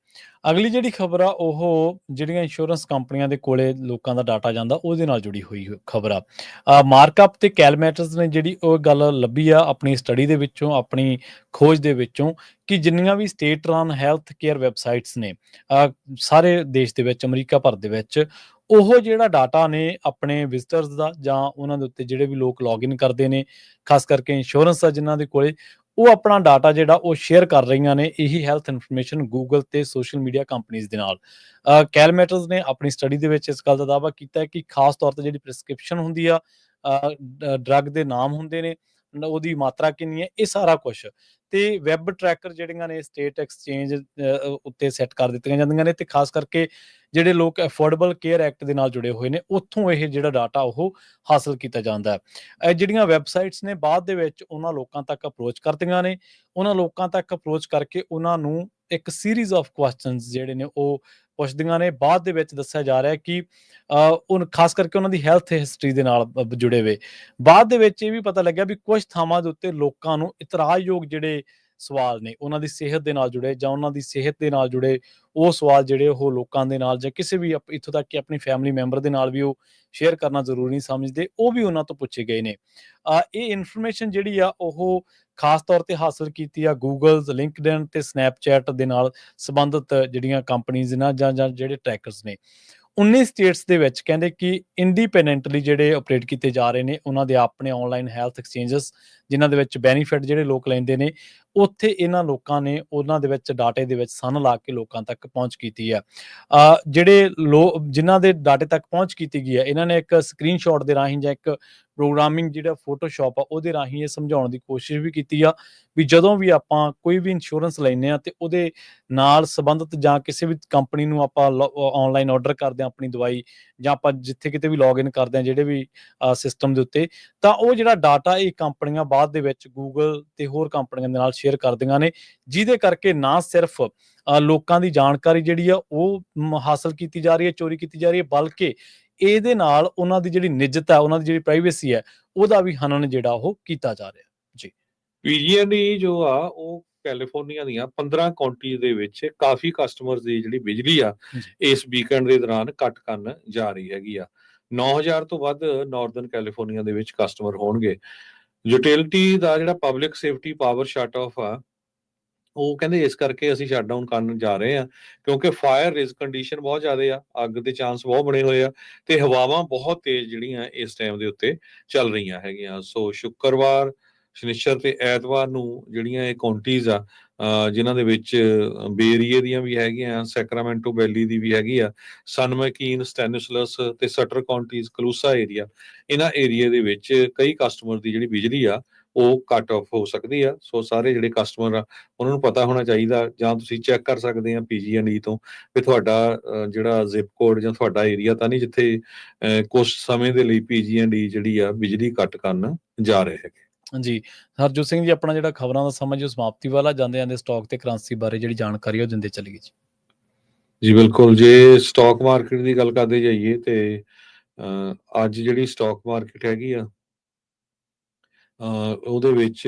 ਅਗਲੀ ਜਿਹੜੀ ਖਬਰ ਆ ਉਹ ਜਿਹੜੀਆਂ ਇੰਸ਼ੋਰੈਂਸ ਕੰਪਨੀਆਂ ਦੇ ਕੋਲੇ ਲੋਕਾਂ ਦਾ ਡਾਟਾ ਜਾਂਦਾ ਉਹਦੇ ਨਾਲ ਜੁੜੀ ਹੋਈ ਖਬਰ ਆ। ਮਾਰਕਅਪ ਤੇ ਕੈਲਮੈਟਰਸ ਨੇ ਜਿਹੜੀ ਉਹ ਗੱਲ ਲੱਭੀ ਆ ਆਪਣੀ ਸਟੱਡੀ ਦੇ ਵਿੱਚੋਂ, ਆਪਣੀ ਖੋਜ ਦੇ ਵਿੱਚੋਂ, ਕਿ ਜਿੰਨੀਆਂ ਵੀ state run health care websites ਨੇ ਸਾਰੇ ਦੇਸ਼ ਦੇ ਵਿੱਚ, ਅਮਰੀਕਾ ਭਰ ਦੇ ਵਿੱਚ, ਉਹ ਜਿਹੜਾ ਡਾਟਾ ਨੇ ਆਪਣੇ ਵਿਜ਼ਟਰਸ ਦਾ ਜਾਂ ਉਹਨਾਂ ਦੇ ਉੱਤੇ ਜਿਹੜੇ ਵੀ ਲੋਕ ਲੌਗਇਨ ਕਰਦੇ ਨੇ, ਖਾਸ ਕਰਕੇ ਇੰਸ਼ੋਰੈਂਸ ਆ ਜਿਨ੍ਹਾਂ ਦੇ ਕੋਲੇ, ਉਹ ਆਪਣਾ ਡਾਟਾ ਜਿਹੜਾ ਉਹ ਸ਼ੇਅਰ ਕਰ ਰਹੀਆਂ ਨੇ ਇਹੀ ਹੈਲਥ ਇਨਫੋਰਮੇਸ਼ਨ ਗੂਗਲ ਤੇ ਸੋਸ਼ਲ ਮੀਡੀਆ ਕੰਪਨੀਆਂ ਦੇ ਨਾਲ। ਕੈਲਮੈਟਰਸ ਨੇ ਆਪਣੀ ਸਟੱਡੀ ਦੇ ਵਿੱਚ ਇਸ ਗੱਲ ਦਾ ਦਾਅਵਾ ਕੀਤਾ ਹੈ ਕਿ ਖਾਸ ਤੌਰ ਤੇ ਜਿਹੜੀ ਪ੍ਰਿਸਕ੍ਰਿਪਸ਼ਨ ਹੁੰਦੀ ਆ, ਡਰੱਗ ਦੇ ਨਾਮ ਹੁੰਦੇ ਨੇ, ਉਹਦੀ ਮਾਤਰਾ ਕਿੰਨੀ ਹੈ, ਇਹ ਸਾਰਾ ਕੁਛ ਤੇ ਵੈਬ ਟਰੈਕਰ ਜਿਹੜੀਆਂ ਨੇ ਸਟੇਟ ਐਕਸਚੇਂਜ ਉੱਤੇ ਸੈੱਟ ਕਰ ਦਿੱਤੀਆਂ ਜਾਂਦੀਆਂ ਨੇ ਤੇ ਖਾਸ ਕਰਕੇ ਜਿਹੜੇ ਲੋਕ ਅਫੋਰਡੇਬਲ ਕੇਅਰ ਐਕਟ ਦੇ ਨਾਲ ਜੁੜੇ ਹੋਏ ਨੇ ਉੱਥੋਂ ਇਹ ਜਿਹੜਾ ਡਾਟਾ ਉਹ ਹਾਸਲ ਕੀਤਾ ਜਾਂਦਾ ਹੈ। ਇਹ ਜਿਹੜੀਆਂ ਵੈਬਸਾਈਟਸ ਨੇ ਬਾਅਦ ਦੇ ਵਿੱਚ ਉਹਨਾਂ ਲੋਕਾਂ ਤੱਕ ਅਪਰੋਚ ਕਰਦੀਆਂ ਨੇ, ਉਹਨਾਂ ਲੋਕਾਂ ਤੱਕ ਅਪਰੋਚ ਕਰਕੇ ਉਹਨਾਂ ਨੂੰ ਇੱਕ ਸੀਰੀਜ਼ ਆਫ ਕੁਐਸਚਨਸ ਜਿਹੜੇ ਨੇ ਉਹ ਪੁੱਛਦੀਆਂ ਨੇ। ਬਾਅਦ ਦੇ ਵਿੱਚ ਦੱਸਿਆ ਜਾ ਰਿਹਾ ਕਿ ਉਹ ਖਾਸ ਕਰਕੇ ਉਹਨਾਂ ਦੀ ਹੈਲਥ ਹਿਸਟਰੀ ਦੇ ਨਾਲ ਜੁੜੇ ਹੋਏ। ਬਾਅਦ ਦੇ ਵਿੱਚ ਇਹ ਵੀ ਪਤਾ ਲੱਗਿਆ ਵੀ ਕੁਝ ਥਾਵਾਂ ਦੇ ਉੱਤੇ ਲੋਕਾਂ ਨੂੰ ਇਤਰਾਜ਼ਯੋਗ ਜਿਹੜੇ ਸਵਾਲ ਨੇ ਉਹਨਾਂ ਦੀ ਸਿਹਤ ਦੇ ਨਾਲ ਜੁੜੇ ਜਾਂ ਉਹਨਾਂ ਦੀ ਸਿਹਤ ਦੇ ਨਾਲ ਜੁੜੇ ਉਹ ਸਵਾਲ ਜਿਹੜੇ ਉਹ ਲੋਕਾਂ ਦੇ ਨਾਲ ਜਾਂ ਕਿਸੇ ਵੀ ਇੱਥੋਂ ਤੱਕ ਕਿ ਆਪਣੀ ਫੈਮਿਲੀ ਮੈਂਬਰ ਦੇ ਨਾਲ ਵੀ ਉਹ ਸ਼ੇਅਰ ਕਰਨਾ ਜ਼ਰੂਰੀ ਨਹੀਂ ਸਮਝਦੇ, ਉਹ ਵੀ ਉਹਨਾਂ ਤੋਂ ਪੁੱਛੇ ਗਏ ਨੇ। ਇਹ ਇਨਫੋਰਮੇਸ਼ਨ ਜਿਹੜੀ ਆ ਉਹ ਖਾਸ ਤੌਰ ਤੇ ਹਾਸਲ ਕੀਤੀ ਆ ਗੂਗਲ, ਲਿੰਕਡਇਨ ਤੇ ਸਨੈਪਚੈਟ ਦੇ ਨਾਲ ਸੰਬੰਧਿਤ ਜਿਹੜੀਆਂ ਕੰਪਨੀਆਂ ਨੇ ਜਾਂ ਜਿਹੜੇ ਟਰੈਕਰਸ ਨੇ। 19 ਸਟੇਟਸ ਦੇ ਵਿੱਚ ਕਹਿੰਦੇ ਕਿ ਇੰਡੀਪੈਂਡੈਂਟਲੀ ਜਿਹੜੇ ਆਪਰੇਟ ਕੀਤੇ ਜਾ ਰਹੇ ਨੇ ਉਹਨਾਂ ਦੇ ਆਪਣੇ ਆਨਲਾਈਨ ਹੈਲਥ ਐਕਸਚੇਂਜਸ ਜਿਨ੍ਹਾਂ ਦੇ ਵਿੱਚ ਬੈਨੀਫਿਟ ਜਿਹੜੇ ਲੋਕ ਲੈਂਦੇ ਨੇ, ਉੱਥੇ ਇਹਨਾਂ ਲੋਕਾਂ ਨੇ ਉਹਨਾਂ ਦੇ ਵਿੱਚ ਡਾਟੇ ਦੇ ਵਿੱਚ ਸੰਨ ਲਾ ਕੇ ਲੋਕਾਂ ਤੱਕ ਪਹੁੰਚ ਕੀਤੀ ਆ। ਜਿਹੜੇ ਜਿਨ੍ਹਾਂ ਦੇ ਡਾਟੇ ਤੱਕ ਪਹੁੰਚ ਕੀਤੀ ਗਈ ਹੈ, ਇਹਨਾਂ ਨੇ ਇੱਕ ਸਕਰੀਨਸ਼ਾਟ ਦੇ ਰਾਹੀਂ ਜਾਂ ਇੱਕ ਪ੍ਰੋਗਰਾਮਿੰਗ ਜਿਹੜਾ ਫੋਟੋਸ਼ਾਪ ਆ ਉਹਦੇ ਰਾਹੀਂ ਇਹ ਸਮਝਾਉਣ ਦੀ ਕੋਸ਼ਿਸ਼ ਵੀ ਕੀਤੀ ਆ ਵੀ ਜਦੋਂ ਵੀ ਆਪਾਂ ਕੋਈ ਵੀ ਇੰਸ਼ੋਰੈਂਸ ਲੈਂਦੇ ਆ ਤੇ ਉਹਦੇ ਨਾਲ ਸੰਬੰਧਿਤ ਜਾਂ ਕਿਸੇ ਵੀ ਕੰਪਨੀ ਨੂੰ ਆਪਾਂ ਆਨਲਾਈਨ ਆਰਡਰ ਕਰਦੇ ਆ ਆਪਣੀ ਦਵਾਈ ਜਾਂ ਆਪਾਂ ਜਿੱਥੇ ਕਿਤੇ ਵੀ ਲੌਗਇਨ ਕਰਦੇ ਆ ਜਿਹੜੇ ਵੀ ਸਿਸਟਮ ਦੇ ਉੱਤੇ, ਤਾਂ ਉਹ ਜਿਹੜਾ ਡਾਟਾ ਇਹ ਕੰਪਨੀਆਂ ਬਾਅਦ ਦੇ ਵਿੱਚ ਗੂਗਲ ਤੇ ਹੋਰ ਕੰਪਨੀਆਂ ਦੇ ਨਾਲ ਸ਼ੇਅਰ ਕਰਦੀਆਂ ਨੇ, ਜਿਹਦੇ ਕਰਕੇ ਨਾ ਸਿਰਫ ਲੋਕਾਂ ਦੀ ਜਾਣਕਾਰੀ ਜਿਹੜੀ ਆ ਉਹ ਹਾਸਲ ਕੀਤੀ ਜਾ ਰਹੀ ਹੈ, ਚੋਰੀ ਕੀਤੀ ਜਾ ਰਹੀ ਹੈ, ਬਲਕਿ ਇਹਦੇ ਨਾਲ ਉਹਨਾਂ ਦੀ ਜਿਹੜੀ ਨਿੱਜਤਾ, ਉਹਨਾਂ ਦੀ ਜਿਹੜੀ ਪ੍ਰਾਈਵੇਸੀ ਹੈ, ਉਹਦਾ ਵੀ ਹਨਨ ਜਿਹੜਾ ਉਹ ਕੀਤਾ ਜਾ ਰਿਹਾ ਜੀ। PG&E ਜੋ ਆ ਉਹ ਕੈਲੀਫੋਰਨੀਆ ਦੀਆਂ 15 ਕਾਉਂਟੀਜ਼ ਦੇ ਵਿੱਚ ਕਾਫੀ ਕਸਟਮਰਸ ਦੀ ਜਿਹੜੀ ਬਿਜਲੀ ਆ ਇਸ ਵੀਕਐਂਡ ਦੇ ਦੌਰਾਨ ਕੱਟ ਕਰਨ ਜਾ ਰਹੀ ਹੈਗੀ ਆ। 9000 ਤੋਂ ਵੱਧ ਨਾਰਦਰਨ ਕੈਲੀਫੋਰਨੀਆ ਦੇ ਵਿੱਚ ਕਸਟਮਰ ਹੋਣਗੇ। ਯੂਟਿਲਿਟੀ ਦਾ ਜਿਹੜਾ public safety power shut off ਆ ਉਹ ਕਹਿੰਦੇ ਇਸ ਕਰਕੇ ਅਸੀਂ ਸ਼ਟ ਡਾਊਨ ਕਰਨ ਜਾ ਰਹੇ ਆ ਕਿਉਂਕਿ ਫਾਇਰ ਰਿਸਕ ਕੰਡੀਸ਼ਨ ਬਹੁਤ ਜ਼ਿਆਦਾ ਆ, ਅੱਗ ਦੇ ਚਾਂਸ ਬਹੁਤ ਬਣੇ ਹੋਏ ਆ ਤੇ ਹਵਾਵਾਂ ਬਹੁਤ ਤੇਜ਼ ਜਿਹੜੀਆਂ ਇਸ ਟਾਈਮ ਦੇ ਉੱਤੇ ਚੱਲ ਰਹੀਆਂ ਹੈਗੀਆਂ। ਸੋ ਸ਼ੁੱਕਰਵਾਰ, ਸ਼ਨੀਚਰ ਤੇ ਐਤਵਾਰ ਨੂੰ ਜਿਹੜੀਆਂ ਇਹ ਕਾਉਂਟੀਜ਼ ਆ ਜਿਨ੍ਹਾਂ ਦੇ ਵਿੱਚ ਬੇ ਏਰੀਏ ਦੀਆਂ ਵੀ ਹੈਗੀਆਂ, ਸੈਕਰਾਮੈਂਟੋ ਵੈਲੀ ਦੀ ਵੀ ਹੈਗੀ ਆ, ਸਨ ਮੈਕੀਨ, ਸਟੈਨਿਸਲਸ ਤੇ ਸਟਰ ਕਾਉਂਟੀਜ਼, ਕਲੂਸਾ ਏਰੀਆ, ਇਹਨਾਂ ਏਰੀਏ ਦੇ ਵਿੱਚ ਕਈ ਕਸਟਮਰ ਦੀ ਜਿਹੜੀ ਬਿਜਲੀ ਆ ਉਹ ਕੱਟ ਆਫ ਹੋ ਸਕਦੀ ਆ। ਸੋ ਸਾਰੇ ਜਿਹੜੇ ਕਸਟਮਰ ਆ ਉਹਨਾਂ ਨੂੰ ਪਤਾ ਹੋਣਾ ਚਾਹੀਦਾ, ਜਾਂ ਤੁਸੀਂ ਚੈੱਕ ਕਰ ਸਕਦੇ ਆ PG&E ਤੋਂ ਵੀ ਤੁਹਾਡਾ ਜਿਹੜਾ ਜ਼ਿਪ ਕੋਡ ਜਾਂ ਤੁਹਾਡਾ ਏਰੀਆ ਤਾਂ ਨਹੀਂ ਜਿੱਥੇ ਕੁਝ ਸਮੇਂ ਦੇ ਲਈ PG&E ਜਿਹੜੀ ਆ ਬਿਜਲੀ ਕੱਟ ਕਰਨ ਜਾ ਰਹੇ ਹੈਗੇ। ਜੀ, ਹਰਜੋਤ ਸਿੰਘ ਜੀ, ਆਪਣਾ ਜਿਹੜਾ ਖਬਰਾਂ ਦਾ ਸਮਾਂ ਜੋ ਸਮਾਪਤੀ ਵਾਲਾ, ਜਾਂਦੇ-ਜਾਂਦੇ ਸਟਾਕ ਤੇ ਕਰੰਸੀ ਬਾਰੇ ਜਿਹੜੀ ਜਾਣਕਾਰੀ ਆ ਉਹ ਦਿੰਦੇ ਚੱਲੀਏ ਜੀ। ਜੀ ਬਿਲਕੁਲ, ਜੇ ਸਟਾਕ ਮਾਰਕੀਟ ਦੀ ਗੱਲ ਕਰਦੇ ਜਾਈਏ ਤੇ ਅੱਜ ਜਿਹੜੀ ਸਟਾਕ ਮਾਰਕੀਟ ਹੈਗੀ ਆ ਉਹਦੇ ਵਿੱਚ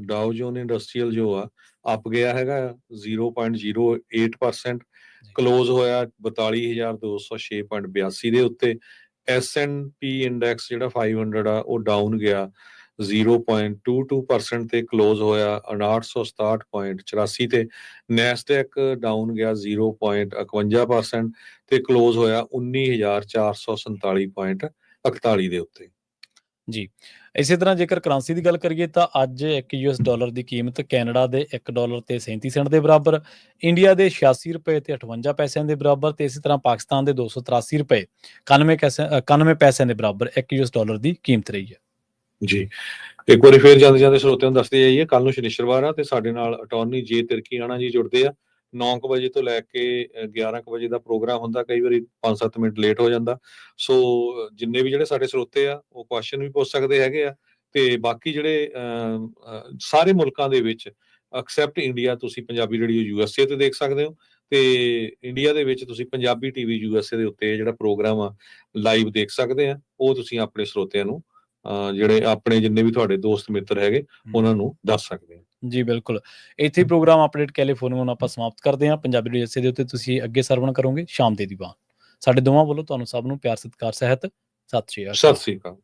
ਡਾਓ ਜੋਨ ਇੰਡਸਟਰੀਅਲ ਜੋ ਆ ਅਪ ਗਿਆ ਹੈਗਾ 0.08%, ਜੀ। ਕਲੋਜ਼ ਹੋਇਆ 42,206.82 ਦੇ ਉੱਤੇ। S&P ਇੰਡੈਕਸ ਜਿਹੜਾ 500 ਆ ਉਹ ਡਾਊਨ ਗਿਆ 0.22% ਤੇ ਕਲੋਜ਼ ਹੋਇਆ 5967.84 ਤੇ। ਨੈਸਡੈਕ ਡਾਊਨ ਗਿਆ 0.51% ਤੇ ਕਲੋਜ਼ ਹੋਇਆ 19,447.41 ਦੇ ਉੱਤੇ। ਜੀ, ਇਸੇ ਤਰ੍ਹਾਂ ਜੇਕਰ ਕਰੰਸੀ ਦੀ ਗੱਲ ਕਰੀਏ ਤਾਂ ਅੱਜ ਇੱਕ US ਡਾਲਰ ਦੀ ਕੀਮਤ ਕੈਨੇਡਾ ਦੇ $1 ਤੇ 37 ਸੈਂਟ ਦੇ ਬਰਾਬਰ, ਇੰਡੀਆ ਦੇ 86 ਰੁਪਏ ਤੇ 58 ਪੈਸਿਆਂ ਦੇ ਬਰਾਬਰ, ਤੇ ਇਸੇ ਤਰ੍ਹਾਂ ਪਾਕਿਸਤਾਨ ਦੇ 283 ਰੁਪਏ 91 ਪੈਸਿਆਂ ਦੇ ਬਰਾਬਰ ਇੱਕ US ਡਾਲਰ ਦੀ ਕੀਮਤ ਰਹੀ ਹੈ। ਜੀ, ਇੱਕ ਵਾਰੀ ਫੇਰ ਜਾਂਦੇ ਸਰੋਤਿਆਂ ਨੂੰ ਦੱਸਦੇ ਜਾਈਏ, ਕੱਲ ਨੂੰ ਸ਼ਨੀਚਰਵਾਰ ਆ ਤੇ ਸਾਡੇ ਨਾਲ ਅਟਾਰਨੀ ਜੇ ਤਿਰਕੀਆਣਾ ਜੀ ਜੁੜਦੇ ਆ 9 ਵਜੇ ਤੋਂ ਲੈ ਕੇ 11 ਵਜੇ ਦਾ ਪ੍ਰੋਗਰਾਮ ਹੁੰਦਾ। ਕਈ ਵਾਰੀ 5-7 ਮਿੰਟ ਲੇਟ ਹੋ ਜਾਂਦਾ। ਸੋ ਜਿੰਨੇ ਵੀ ਜਿਹੜੇ ਸਾਡੇ ਸਰੋਤੇ ਆ ਉਹ ਕੁਐਸਚਨ ਵੀ ਪੁੱਛ ਸਕਦੇ ਹੈਗੇ ਆ, ਤੇ ਬਾਕੀ ਜਿਹੜੇ ਸਾਰੇ ਮੁਲਕਾਂ ਦੇ ਵਿੱਚ ਐਕਸੈਪਟ ਇੰਡੀਆ ਤੁਸੀਂ ਪੰਜਾਬੀ ਰੇਡੀਓ USA ਤੇ ਦੇਖ ਸਕਦੇ ਹੋ, ਤੇ ਇੰਡੀਆ ਦੇ ਵਿੱਚ ਤੁਸੀਂ ਪੰਜਾਬੀ TV USA ਦੇ ਉੱਤੇ ਜਿਹੜਾ ਪ੍ਰੋਗਰਾਮ ਆ ਲਾਈਵ ਦੇਖ ਸਕਦੇ ਆ। ਉਹ ਤੁਸੀਂ ਆਪਣੇ ਸਰੋਤਿਆਂ ਨੂੰ ਜਿਹੜੇ ਆਪਣੇ ਜਿੰਨੇ ਵੀ ਤੁਹਾਡੇ ਦੋਸਤ ਮਿੱਤਰ ਹੈਗੇ ਉਹਨਾਂ ਨੂੰ ਦੱਸ ਸਕਦੇ ਆ। ਜੀ ਬਿਲਕੁਲ, ਇੱਥੇ ਹੀ ਪ੍ਰੋਗਰਾਮ ਅਪਡੇਟ ਕੈਲੀਫੋਰਨੀਆ ਨੂੰ ਆਪਾਂ ਸਮਾਪਤ ਕਰਦੇ ਹਾਂ। ਪੰਜਾਬੀ ਰੇਡੀਓ USA ਦੇ ਉੱਤੇ ਤੁਸੀਂ ਅੱਗੇ ਸਰਵਣ ਕਰੋਗੇ ਸ਼ਾਮ ਦੇ ਦੀਵਾਨ। ਸਾਡੇ ਦੋਵਾਂ ਵੱਲੋਂ ਤੁਹਾਨੂੰ ਸਭ ਨੂੰ ਪਿਆਰ ਸਤਿਕਾਰ ਸਹਿਤ ਸਤਿ ਸ਼੍ਰੀ ਅਕਾਲ। ਸਤਿ ਸ੍ਰੀ ਅਕਾਲ।